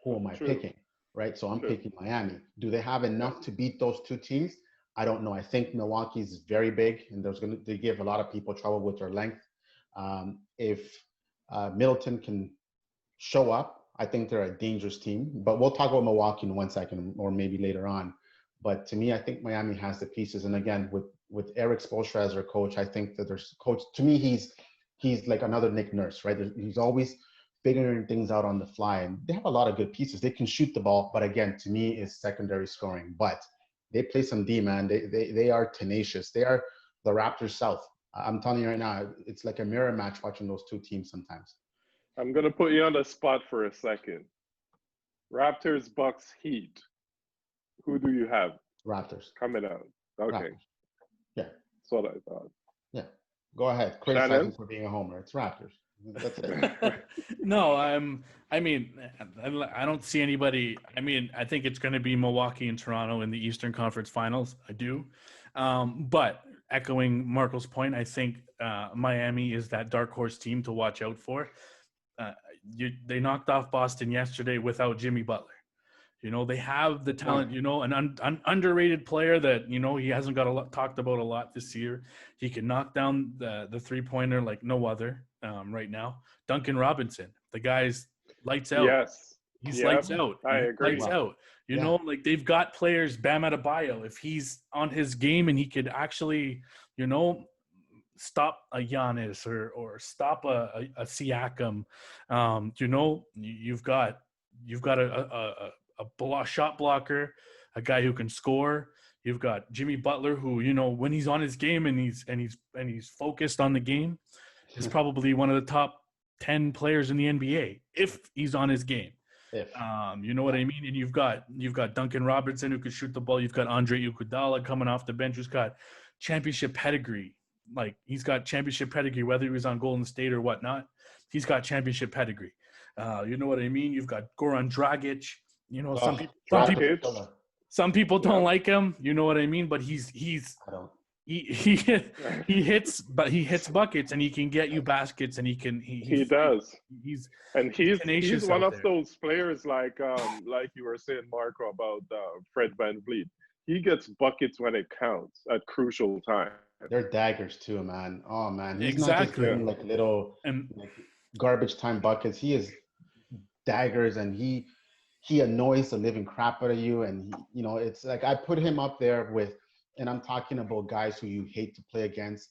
who am I picking? Right? So I'm picking Miami. Do they have enough to beat those two teams? I don't know. I think Milwaukee's very big, and they give a lot of people trouble with their length. If Middleton can show up, I think they're a dangerous team. But we'll talk about Milwaukee in 1 second, or maybe later on. But to me, I think Miami has the pieces. And again, with Eric Spoelstra as their coach, I think that there's coach. To me, he's like another Nick Nurse, right? He's always figuring things out on the fly. And they have a lot of good pieces. They can shoot the ball, but again, to me, is secondary scoring. But they play some D, man. They are tenacious. They are the Raptors South. I'm telling you right now, it's like a mirror match watching those two teams sometimes. I'm going to put you on the spot for a second. Raptors, Bucks, Heat. Who do you have? Raptors. Coming out. Okay. Raptors. Yeah. That's what I thought. Yeah. Go ahead. Criticize him for being a homer. It's Raptors. That's it. No, I mean, I don't see anybody. I mean, I think it's going to be Milwaukee and Toronto in the Eastern Conference Finals. I do. But echoing Marco's point, I think Miami is that dark horse team to watch out for. They knocked off Boston yesterday without Jimmy Butler. You know, they have the talent, you know, an underrated player that, you know, he hasn't got talked about a lot this year. He can knock down the three-pointer like no other right now. Duncan Robinson, the guy's lights out. Yes. He's lights out. I agree. Lights out. You know, like they've got players, Bam Adebayo, if he's on his game and he could actually, you know, stop a Giannis or stop a Siakam, you know, you've got a shot blocker, a guy who can score. You've got Jimmy Butler, who, you know, when he's on his game and he's focused on the game, is probably one of the top 10 players in the NBA if he's on his game. You know what I mean? And you've got Duncan Robinson, who could shoot the ball. You've got Andre Iguodala coming off the bench, who's got championship pedigree. Like, he's got championship pedigree, whether he was on Golden State or whatnot. He's got championship pedigree. You know what I mean? You've got Goran Dragic. You know, some people don't like him. You know what I mean? But he hits buckets, and he can get you baskets, and he does. He's one of those players like you were saying, Marco, about Fred VanVleet. he gets buckets when it counts at crucial time. They're daggers too, man. Oh man, he's not just Exactly. getting like little And like garbage time buckets. He is daggers, and he annoys the living crap out of you. And it's like I put him up there with, and I'm talking about guys who you hate to play against.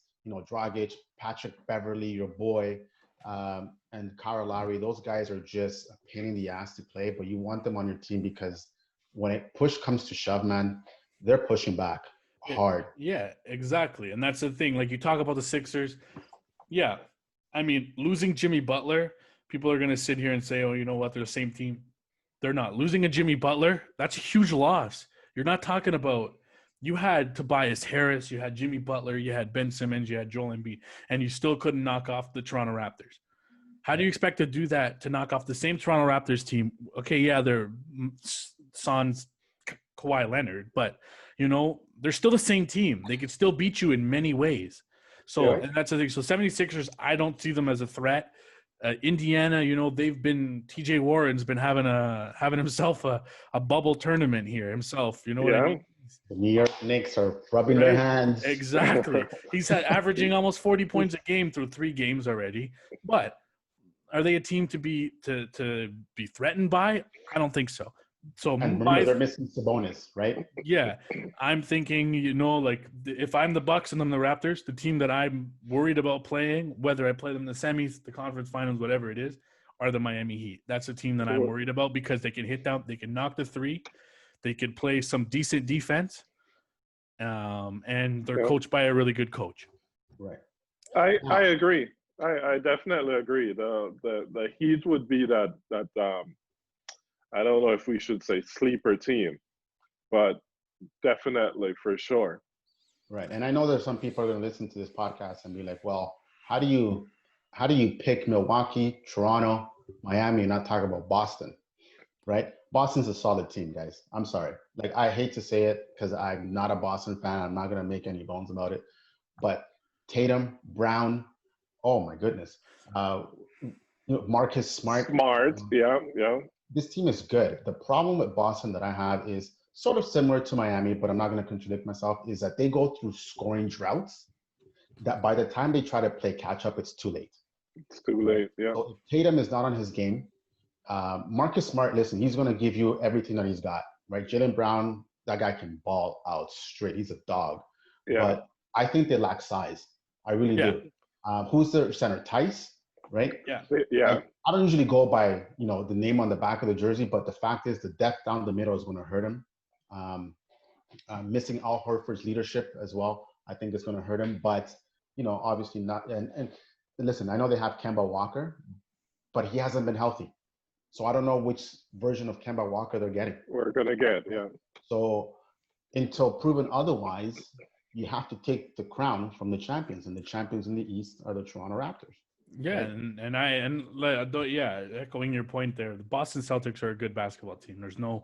Dragic, Patrick Beverly, your boy, and Kyle Lowry. Those guys are just a pain in the ass to play, but you want them on your team because when push comes to shove, man, they're pushing back hard. Yeah, exactly. And that's the thing. Like you talk about the Sixers. Yeah. I mean, losing Jimmy Butler, people are going to sit here and say, oh, you know what? They're the same team. They're not. Losing a Jimmy Butler, that's a huge loss. You're not talking about you had Tobias Harris, you had Jimmy Butler, you had Ben Simmons, you had Joel Embiid, and you still couldn't knock off the Toronto Raptors. How do you expect to do that, to knock off the same Toronto Raptors team? Okay, yeah, they're sans Kawhi Leonard, but, they're still the same team. They could still beat you in many ways. So, and that's the thing. So 76ers, I don't see them as a threat. Indiana, they've been TJ Warren's been having himself a bubble tournament here himself. You know what I mean? The New York Knicks are rubbing their hands. Exactly. He's averaging almost 40 points a game through 3 games already. But are they a team to be threatened by? I don't think so. So and remember, they're missing Sabonis, right? Yeah, I'm thinking, like if I'm the Bucks and I'm the Raptors, the team that I'm worried about playing, whether I play them in the semis, the conference finals, whatever it is, are the Miami Heat. That's a team that I'm worried about because they can hit down, they can knock the 3, they can play some decent defense, and they're coached by a really good coach. Right. I agree. I definitely agree. The Heat would be that I don't know if we should say sleeper team, but definitely for sure. Right. And I know there's some people are going to listen to this podcast and be like, well, how do you pick Milwaukee, Toronto, Miami, and not talk about Boston? Right? Boston's a solid team, guys. I'm sorry. Like, I hate to say it because I'm not a Boston fan. I'm not going to make any bones about it. But Tatum, Brown, oh my goodness. Marcus Smart. Yeah. This team is good. The problem with Boston that I have is sort of similar to Miami, but I'm not going to contradict myself, is that they go through scoring droughts that by the time they try to play catch up, it's too late. It's too late, yeah. So if Tatum is not on his game, Marcus Smart, listen, he's going to give you everything that he's got, right? Jaylen Brown, that guy can ball out straight. He's a dog. Yeah. But I think they lack size. I really do. Who's their center? Tice, right? Yeah. I don't usually go by, the name on the back of the jersey, but the fact is the depth down the middle is going to hurt him. Missing Al Horford's leadership as well, I think it's going to hurt him. But, obviously not. And listen, I know they have Kemba Walker, but he hasn't been healthy. So I don't know which version of Kemba Walker they're getting. We're going to get, yeah. So until proven otherwise, you have to take the crown from the champions. And the champions in the East are the Toronto Raptors. Yeah, right? Echoing your point there, the Boston Celtics are a good basketball team. There's no,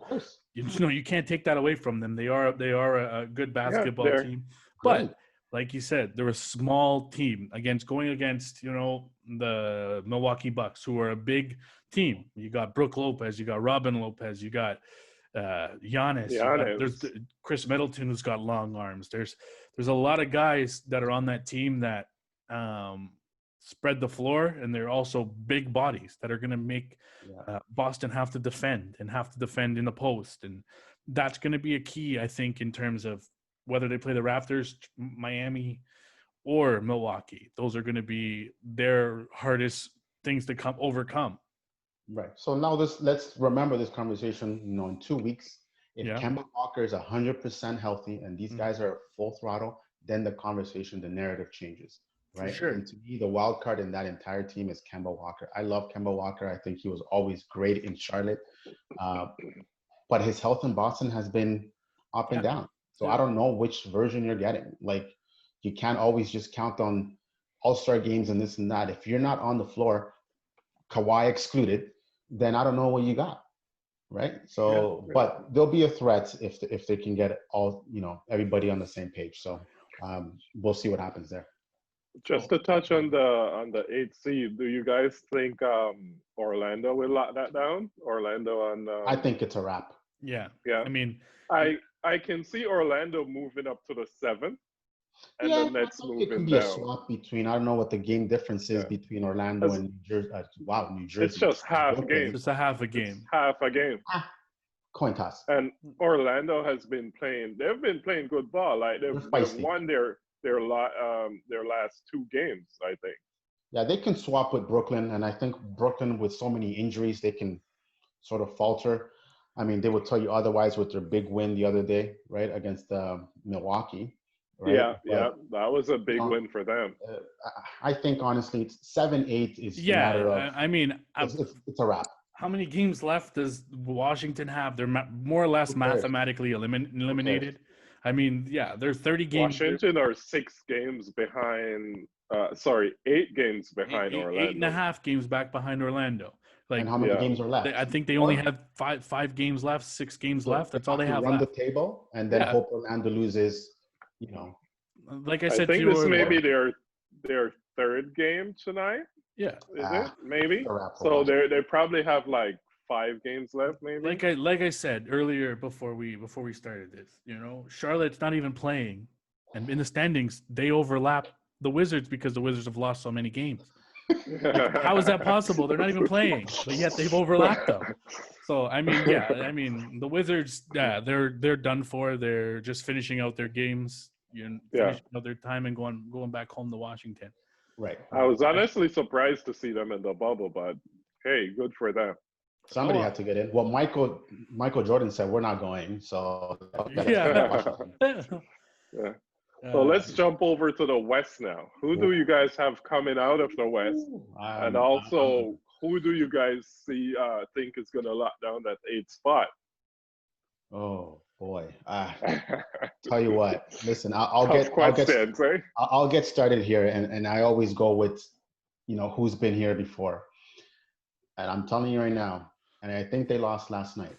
you can't take that away from them. They are a good basketball team. But like you said, they're a small team going against the Milwaukee Bucks, who are a big team. You got Brook Lopez, you got Robin Lopez, you got Giannis. There's Chris Middleton, who's got long arms. There's a lot of guys that are on that team that spread the floor, and they're also big bodies that are going to make Boston have to defend in the post. And that's going to be a key, I think, in terms of whether they play the Raptors, Miami, or Milwaukee. Those are going to be their hardest things to overcome. Right. So now let's remember this conversation, in 2 weeks. If Kemba Walker is 100% healthy and these guys are full throttle, then the narrative changes. Right. Sure. And to me, the wild card in that entire team is Kemba Walker. I love Kemba Walker. I think he was always great in Charlotte. But his health in Boston has been up and down. So I don't know which version you're getting. Like, you can't always just count on all-star games and this and that. If you're not on the floor, Kawhi excluded, then I don't know what you got. Right. So, but there'll be a threat if they can get all, everybody on the same page. So we'll see what happens there. Just to touch on the 8th seed, do you guys think Orlando will lock that down? Orlando and I think it's a wrap. Yeah. Yeah. I mean, I I can see Orlando moving up to the 7th, and Yeah, the Nets I think it could moving be a down. swap between. I don't know what the game difference is Yeah. between Orlando It's- and New Jersey. New Jersey. It's just half Brooklyn. game. Just a half a It's game. half a game. Coin toss. And Orlando has been playing. They've been playing good ball. Like they've feisty. won their last 2 games, I think. Yeah, they can swap with Brooklyn, and I think Brooklyn, with so many injuries, they can sort of falter. I mean, they would tell you otherwise with their big win the other day, right, against Milwaukee. Right? Yeah, that was a big you know, win for them. I think honestly, it's 7-8 is a Yeah, matter of. I mean, It's a wrap. how many games left does Washington have? They're more or less Who cares? mathematically eliminated. I mean, yeah, they're 30 games. Washington are 6 games behind. 8 games behind Orlando. 8.5 games back behind Orlando. Like, And how many yeah. games are left? I think they only have five games left, 6 games left. That's all they have run left. the table and then Yeah. hope Orlando loses. You know, Like I I said think to you this may be earlier. their 3rd game tonight. Yeah. Is it? Maybe. it's a wrap for So Washington. they probably have like 5 games left, maybe. Like I said earlier before we started this, Charlotte's not even playing, and in the standings they overlap the Wizards because the Wizards have lost so many games. How is that possible? They're not even playing, but yet they've overlapped them. So I mean, the Wizards, they're done for. They're just finishing out their games, finishing out their time and going back home to Washington. Right. I was honestly surprised to see them in the bubble, but hey, good for them. Somebody had to get in. Well, Michael Jordan said we're not going. So Yeah. So let's jump over to the West now. Who do you guys have coming out of the West? And also, who do you guys think is going to lock down that 8th spot? Oh boy! Tell you what. Listen, I'll get started here, and I always go with, who's been here before. And I'm telling you right now, and I think they lost last night.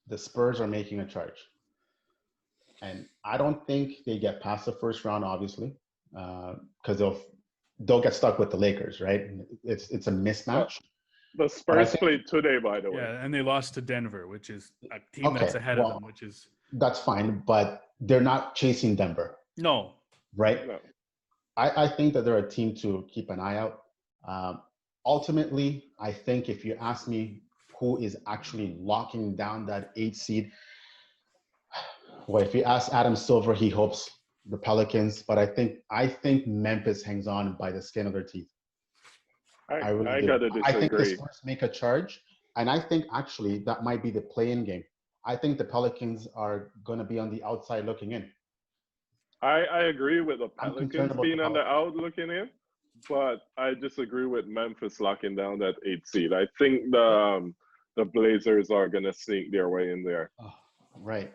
The Spurs are making a charge. And I don't think they get past the first round, obviously, because they'll get stuck with the Lakers, right? It's a mismatch. The Spurs played today, by the way. Yeah, and they lost to Denver, which is a team that's ahead of them, which is that's fine, but they're not chasing Denver. No. Right? No. I think that they're a team to keep an eye out. Ultimately, I think if you ask me who is actually locking down that 8th seed, well, if you ask Adam Silver, he hopes the Pelicans, but I think Memphis hangs on by the skin of their teeth. I really gotta disagree. I think the Spurs make a charge, and I think actually that might be the play-in game. I think the Pelicans are going to be on the outside looking in. I agree with the Pelicans being on the out looking in, but I disagree with Memphis locking down that 8th seed. I think the Blazers are going to sneak their way in there. Oh, right.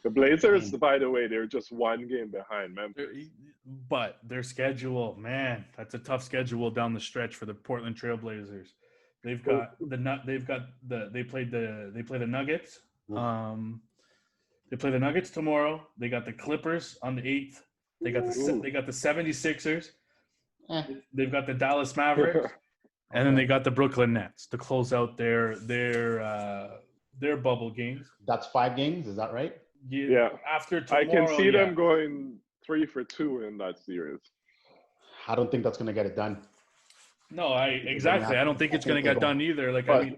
The Blazers, by the way, they're just 1 game behind Memphis. But their schedule, man, that's a tough schedule down the stretch for the Portland Trail Blazers. They play the Nuggets. They play the Nuggets tomorrow. They got the Clippers on the 8th. They got the 76ers. They've got the Dallas Mavericks, and then they got the Brooklyn Nets to close out their bubble games. That's 5 games, is that right? Yeah. After tomorrow, I can see them going 3 for 2 in that series. I don't think that's going to get it done. No, I don't think it's going to get done either. I mean,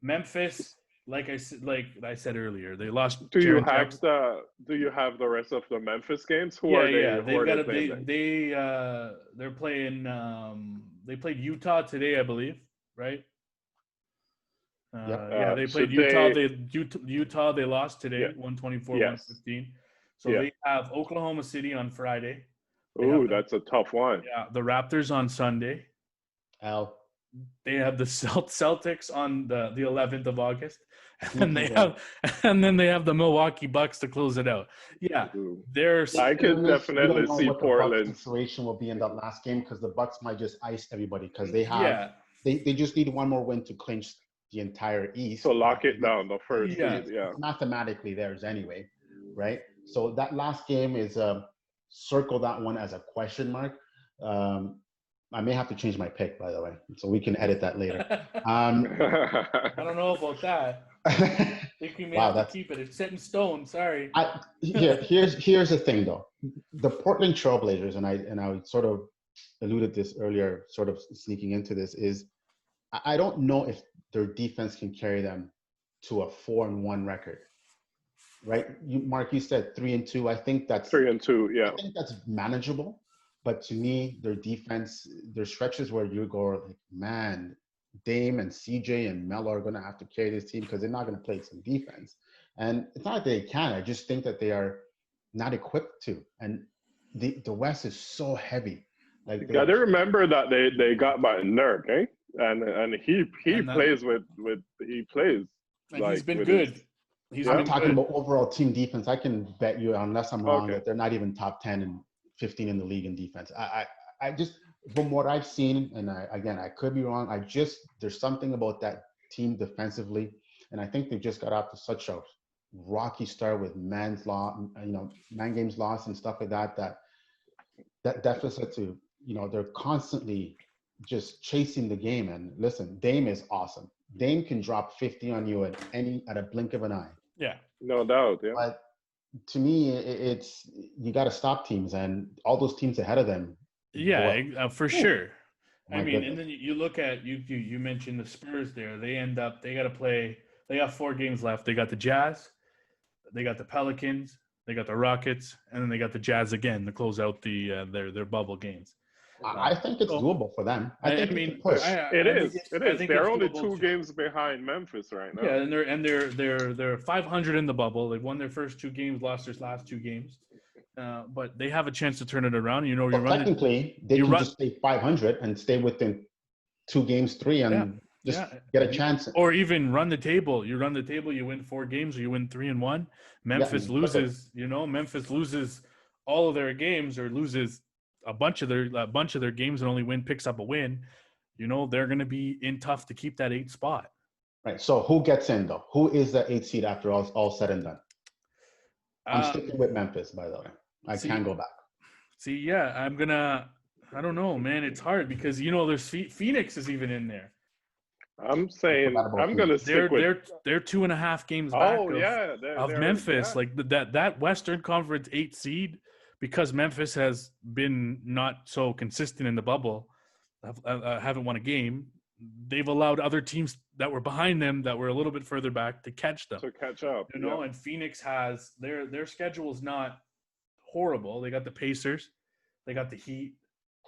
Memphis, like I said earlier, they lost. Do you have the rest of the Memphis games? Who are they? Yeah, they're playing. They played Utah today, I believe, right? Yeah, they played Utah. Utah they lost today, 124-115. So they have Oklahoma City on Friday. Ooh, that's a tough one. Yeah, the Raptors on Sunday. They have the Celtics on the 11th of August, and then they have the Milwaukee Bucks to close it out. Yeah, I can definitely see Portland. Situation will be in that last game because the Bucks might just ice everybody because they have they just need one more win to clinch the entire East. So lock it down the first seed. Yeah, it's mathematically theirs anyway, right? So that last game is circle that one as a question mark. I may have to change my pick, by the way, so we can edit that later. I don't know about that. I think we may Wow, have to keep it. It's set in stone. Sorry. Here's the thing though. The Portland Trailblazers, and I sort of alluded this earlier, sort of sneaking into this, is I don't know if their defense can carry them to a 4-1 record. Right? Mark, you said 3-2. I think that's 3-2. Yeah. I think that's manageable. But to me, their defense, there's stretches where you go, like, man, Dame and CJ and Melo are going to have to carry this team because they're not going to play some defense. And it's not that they can. I just think that they are not equipped to. And the West is so heavy. Like, you got to remember that they got by Nurk, eh? And he plays with he plays. And like, he's been good. I'm talking about overall team defense. I can bet you, unless I'm wrong, that they're not even top 10 and 15 in the league in defense. I just, from what I've seen, and I could be wrong. There's something about that team defensively, and I think they just got off to such a rocky start with man games lost and stuff like that. That deficit to, they're constantly just chasing the game. And listen, Dame is awesome. Dame can drop 50 on you at a blink of an eye. Yeah, no doubt. Yeah. But to me, it's you got to stop teams and all those teams ahead of them. Yeah, for sure. My I mean, goodness. and then you look at you mentioned the Spurs there. They got to play. They got 4 games left. They got the Jazz, they got the Pelicans, they got the Rockets, and then they got the Jazz again to close out their bubble games. I think it's doable for them. I mean, push. It is. They're only 2 games behind Memphis right now. Yeah, and they're 500 in the bubble. They've won their first 2 games, lost their last 2 games, but they have a chance to turn it around. Technically, they can just stay 500 and stay within 2 games, 3, and get a chance. Or even run the table. You run the table, you win 4 games, or you win 3-1. Memphis loses. Memphis loses all of their games or loses a bunch of their games and only picks up a win. They're going to be in tough to keep that 8th spot. Right. So who gets in though? Who is the 8th seed after all said and done? I'm sticking with Memphis, by the way. I can't go back. I don't know, man. It's hard because there's Phoenix is even in there. I'm saying I'm gonna stick with. They're 2.5 games back of Memphis. Yeah. Like that Western Conference 8th seed, because Memphis has been not so consistent in the bubble, haven't won a game. They've allowed other teams that were behind them that were a little bit further back to catch them. To catch up, And Phoenix has their schedule is not horrible. They got the Pacers, they got the Heat.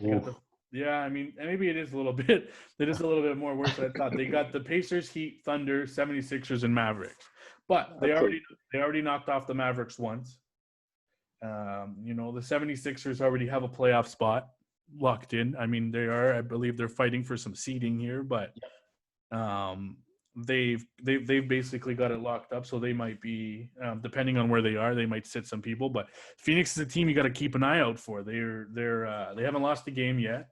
I mean, maybe it is a little bit. It is a little bit more worse than I thought. They got the Pacers, Heat, Thunder, 76ers, and Mavericks. But they already knocked off the Mavericks once. The 76ers already have a playoff spot locked in. I mean, I believe they're fighting for some seeding here, but they've basically got it locked up. So they might be, depending on where they are, they might sit some people. But Phoenix is a team you got to keep an eye out for. They haven't lost a game yet,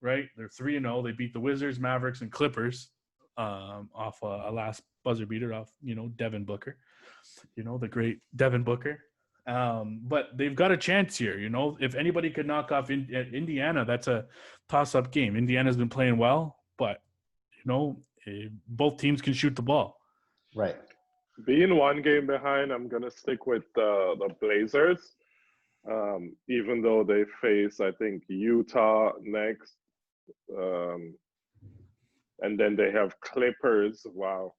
right? They're 3-0. They beat the Wizards, Mavericks, and Clippers off a last buzzer beater off Devin Booker, the great Devin Booker. But they've got a chance here. If anybody could knock off Indiana, that's a toss-up game. Indiana's been playing well, but both teams can shoot the ball. Right. Being 1 game behind, I'm gonna stick with the Blazers. Even though they face, I think, Utah next, and then they have Clippers. Wow.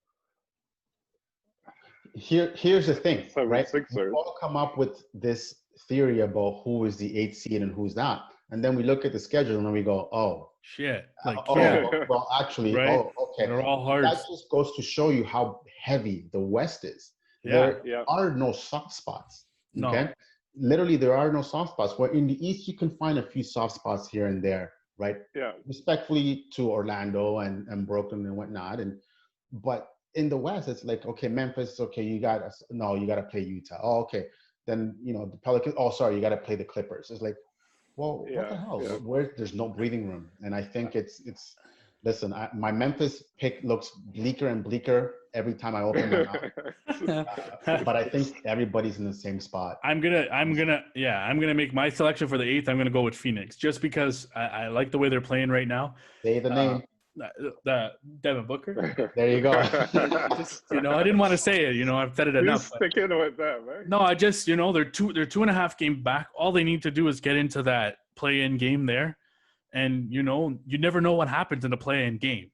Here's the thing, right? Sixers. We all come up with this theory about who is the 8th seed and who's not, and then we look at the schedule and we go, "Oh, shit!" Well, actually, right? Okay. They're all hard. That just goes to show you how heavy the West is. Yeah. There are no soft spots. No. Okay, literally, there are no soft spots. Where in the East, you can find a few soft spots here and there, right? Yeah. Respectfully to Orlando and Brooklyn and whatnot, but in the West, it's like, okay, Memphis, okay, you got to play Utah. Oh, okay. Then, the Pelicans, you got to play the Clippers. It's like, well, what the hell? Yeah. There's no breathing room. And I think listen, my Memphis pick looks bleaker and bleaker every time I open my mouth. But I think everybody's in the same spot. I'm gonna make my selection for the 8th. I'm gonna go with Phoenix just because I like the way they're playing right now. Say the name. The Devin Booker. There you go. Just, I didn't want to say it. I've said it He's enough. sticking with them, right? No, I just, they're 2.5 games back. All they need to do is get into that play-in game there, and you never know what happens in the play-in game.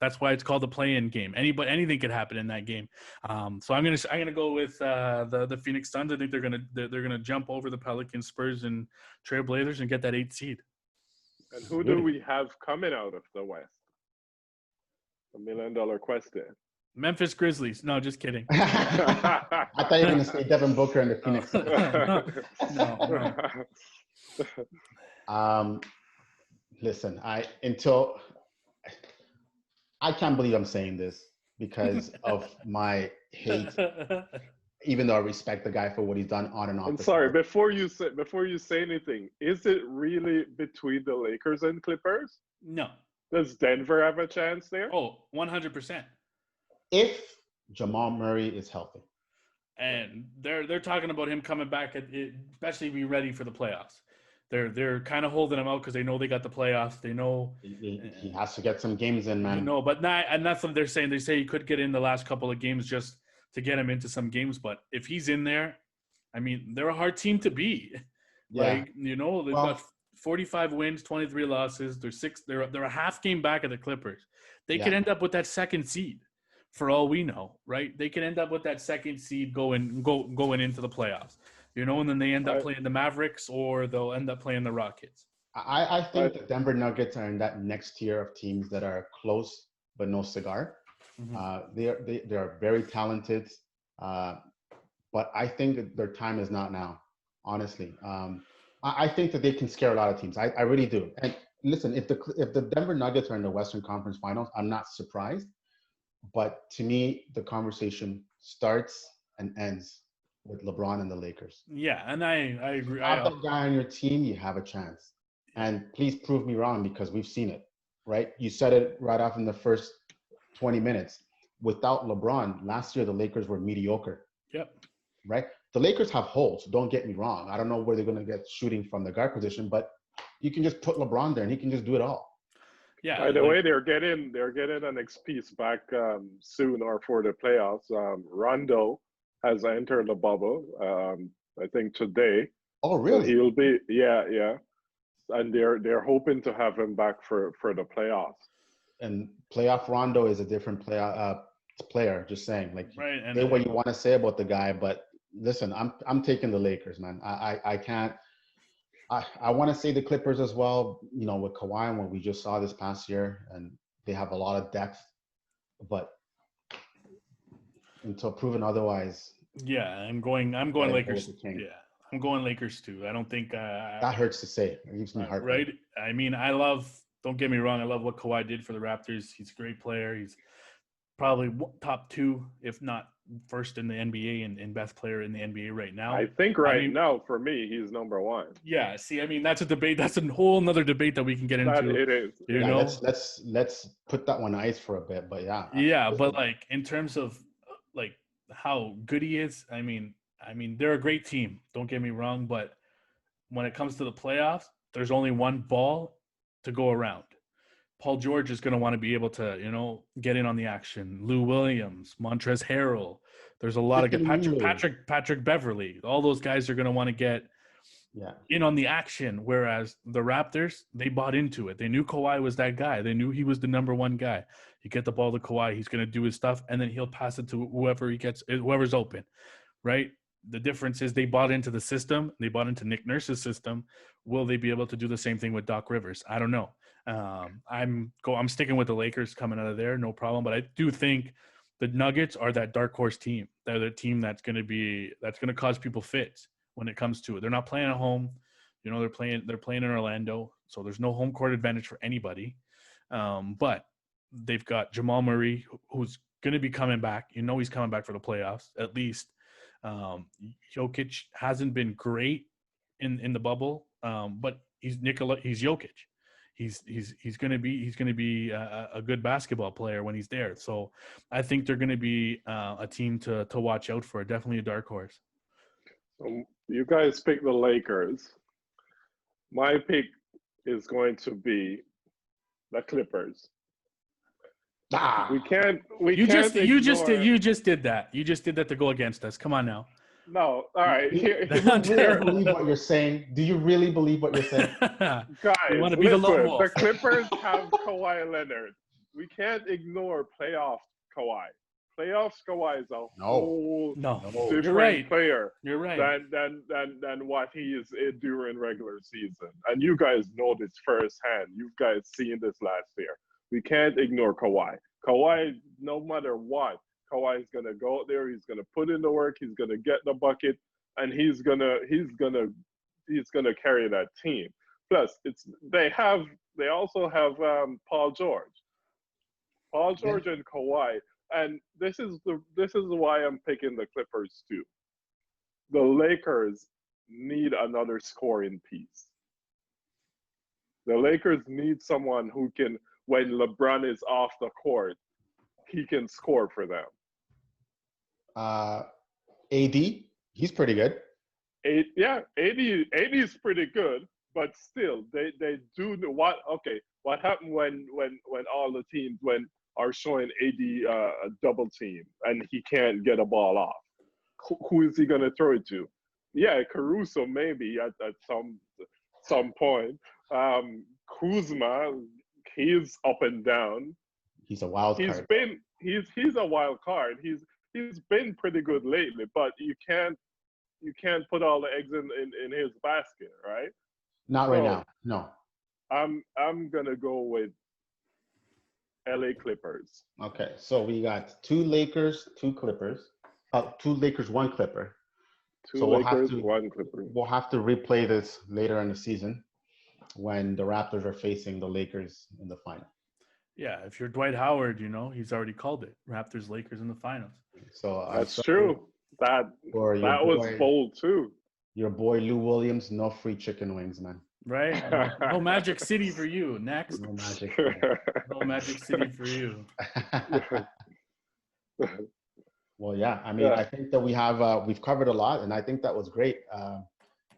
That's why it's called the play-in game. Anything could happen in that game. So I'm gonna go with the Phoenix Suns. I think they're gonna jump over the Pelicans, Spurs, and Trailblazers and get that 8th seed. And who do we have coming out of the West? $1 million question. Memphis Grizzlies. No, just kidding. I thought you were going to say Devin Booker and the Phoenix Suns. No. Listen, I can't believe I'm saying this because of my hate, even though I respect the guy for what he's done on and off. I'm sorry, before you say anything, is it really between the Lakers and Clippers? No. Does Denver have a chance there? Oh, 100%. If Jamal Murray is healthy. And they're talking about him coming back, especially be ready for the playoffs. They're kind of holding him out because they know they got the playoffs. They know he has to get some games in, man. But that's what they're saying. They say he could get in the last couple of games just to get him into some games. But if he's in there, I mean, they're a hard team to beat. Yeah. They've got 45 wins, 23 losses. They're a half game back of the Clippers. They could end up with that 2nd seed, for all we know, right? They could end up with that 2nd seed going into the playoffs. And then they end up playing the Mavericks, or they'll end up playing the Rockets. I think the Denver Nuggets are in that next tier of teams that are close but no cigar. Mm-hmm. They are very talented, but I think that their time is not now. Honestly, I think that they can scare a lot of teams. I really do. And listen, if the Denver Nuggets are in the Western Conference Finals, I'm not surprised. But to me, the conversation starts and ends with LeBron and the Lakers. Yeah, and I agree. Have that guy on your team, you have a chance. And please prove me wrong because we've seen it, right? You said it right off in the first 20 minutes. Without LeBron, last year the Lakers were mediocre. Yep. Right? The Lakers have holes, don't get me wrong. I don't know where they're going to get shooting from the guard position, but you can just put LeBron there and he can just do it all. Yeah. By the way, they're getting an X piece back soon or for the playoffs. Rondo has entered the bubble. I think today. Oh, really? So he'll be and they're hoping to have him back for the playoffs. And playoff Rondo is a different player. Just saying, like, right. And say what you want to say about the guy, but listen, I'm taking the Lakers, man. I can't. I want to say the Clippers as well, with Kawhi and what we just saw this past year, and they have a lot of depth, but until proven otherwise. Yeah, I'm going Lakers. Yeah, I'm going Lakers too. I don't think that hurts to say. It gives me heart. Right. I mean, don't get me wrong. I love what Kawhi did for the Raptors. He's a great player. He's probably top 2, if not first in the NBA and best player in the NBA right now. I think now, for me, he's number 1. Yeah. See, I mean, that's a debate. That's a whole nother debate that we can get into. It is. Let's put that one on ice for a bit. But yeah. Yeah, but like in terms of like how good he is, I mean, they're a great team. Don't get me wrong, but when it comes to the playoffs, there's only one ball to go around. Paul George is going to want to be able to, get in on the action. Lou Williams, Montrezl Harrell. There's a lot of good Patrick Beverly. All those guys are going to want to get in on the action. Whereas the Raptors, they bought into it. They knew Kawhi was that guy. They knew he was the number 1 guy. You get the ball to Kawhi, he's going to do his stuff, and then he'll pass it to whoever's open, right? The difference is they bought into the system. They bought into Nick Nurse's system. Will they be able to do the same thing with Doc Rivers? I don't know. I'm sticking with the Lakers coming out of there, no problem. But I do think the Nuggets are that dark horse team. They're the team that's going to cause people fits when it comes to it. They're not playing at home. They're playing in Orlando, so there's no home court advantage for anybody. But they've got Jamal Murray, who's going to be coming back. He's coming back for the playoffs at least. Jokic hasn't been great in the bubble, but he's Jokic. He's going to be a good basketball player when he's there. So I think they're going to be a team to watch out for. Definitely a dark horse. So you guys pick the Lakers. My pick is going to be the Clippers. We can't. You just did that. You just did that to go against us. Come on now. No, all right. Do you really believe what you're saying? Do you really believe what you're saying? Guys, You want to be the lone wolf. the Clippers have Kawhi Leonard. We can't ignore playoff Kawhi. Playoffs Kawhi is a whole different player. You're right. Than what he is during regular season. And you guys know this firsthand. You guys seen this last year. We can't ignore Kawhi. Kawhi, no matter what, Kawhi is gonna go out there. He's gonna put in the work. He's gonna get the bucket, and he's gonna carry that team. Plus, they also have Paul George and Kawhi, and this is why I'm picking the Clippers too. The Lakers need another scoring piece. The Lakers need someone who can, when LeBron is off the court, he can score for them. AD, he's pretty good. AD is pretty good, but still, they do what? Okay, what happened when all the teams are showing AD a double team and he can't get a ball off? Who is he gonna throw it to? Yeah, Caruso maybe at some point. Kuzma, he's up and down. He's a wild card. He's a wild card. He's been pretty good lately, but you can't put all the eggs in his basket, right? Not right now. No. I'm gonna go with LA Clippers. Okay, so we got 2 Lakers, 2 Clippers. 2 Lakers, 1 Clipper. One Clipper. We'll have to replay this later in the season when the Raptors are facing the Lakers in the final. Yeah, if you're Dwight Howard, he's already called it. Raptors, Lakers in the finals. So that's true. That was bold too. Your boy Lou Williams, no free chicken wings, man. Right? No Magic City for you. Next. No Magic. No Magic City for you. Well, yeah. I mean, I think that we've covered a lot, and I think that was great.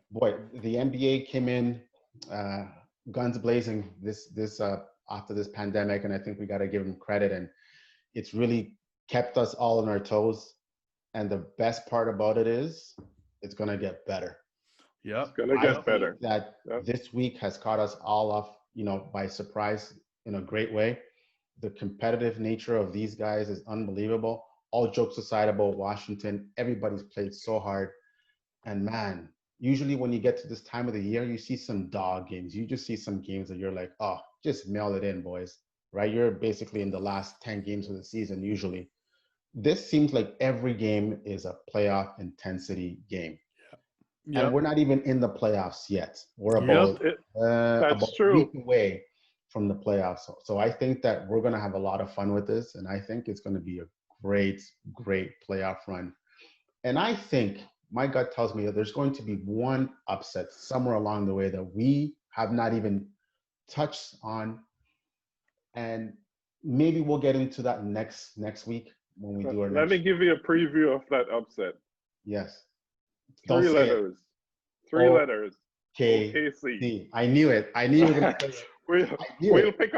Boy, the NBA came in guns blazing this after this pandemic, and I think we got to give them credit. And it's really kept us all on our toes. And the best part about it is it's going to get better. Yeah, it's going to get better. This week has caught us all off, by surprise in a great way. The competitive nature of these guys is unbelievable. All jokes aside about Washington, everybody's played so hard. And man, usually when you get to this time of the year, you see some dog games. You just see some games that you're like, oh, just mail it in, boys, right? You're basically in the last 10 games of the season usually. This seems like every game is a playoff intensity game. Yep. And we're not even in the playoffs yet. We're about a week away from the playoffs. So I think that we're going to have a lot of fun with this. And I think it's going to be a great playoff run. And I think my gut tells me that there's going to be one upset somewhere along the way that we have not even touched on. And maybe we'll get into that next week when we do our Let me give you a preview of that upset. Yes. Three letters. OKC. I knew it. I knew you were going to say it. We'll pick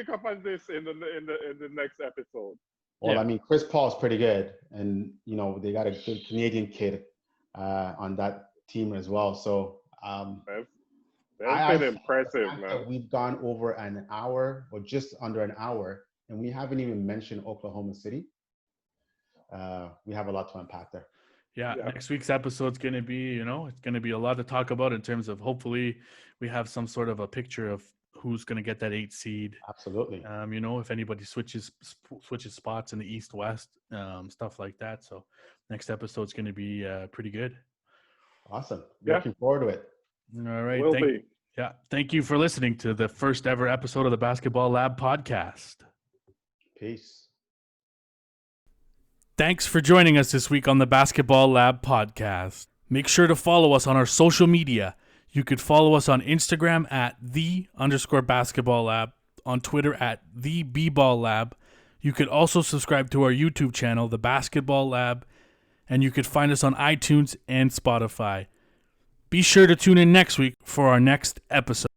up on this in the next episode. Well, I mean, Chris Paul's pretty good, and they got a good Canadian kid on that team as well. So that's been impressive, man. We've gone over an hour, or just under an hour, and we haven't even mentioned Oklahoma City. We have a lot to unpack there. Yeah, next week's episode's going to be, it's going to be a lot to talk about in terms of hopefully we have some sort of a picture of who's going to get that 8 seed. Absolutely. If anybody switches spots in the East-West, stuff like that. So next episode's going to be pretty good. Awesome. Looking forward to it. All right. Thank you for listening to the first ever episode of the Basketball Lab podcast. Peace. Thanks for joining us this week on the Basketball Lab podcast. Make sure to follow us on our social media. You could follow us on Instagram at @the_basketball lab, on Twitter at @the_bball_lab. You could also subscribe to our YouTube channel, The Basketball Lab, and you could find us on iTunes and Spotify. Be sure to tune in next week for our next episode.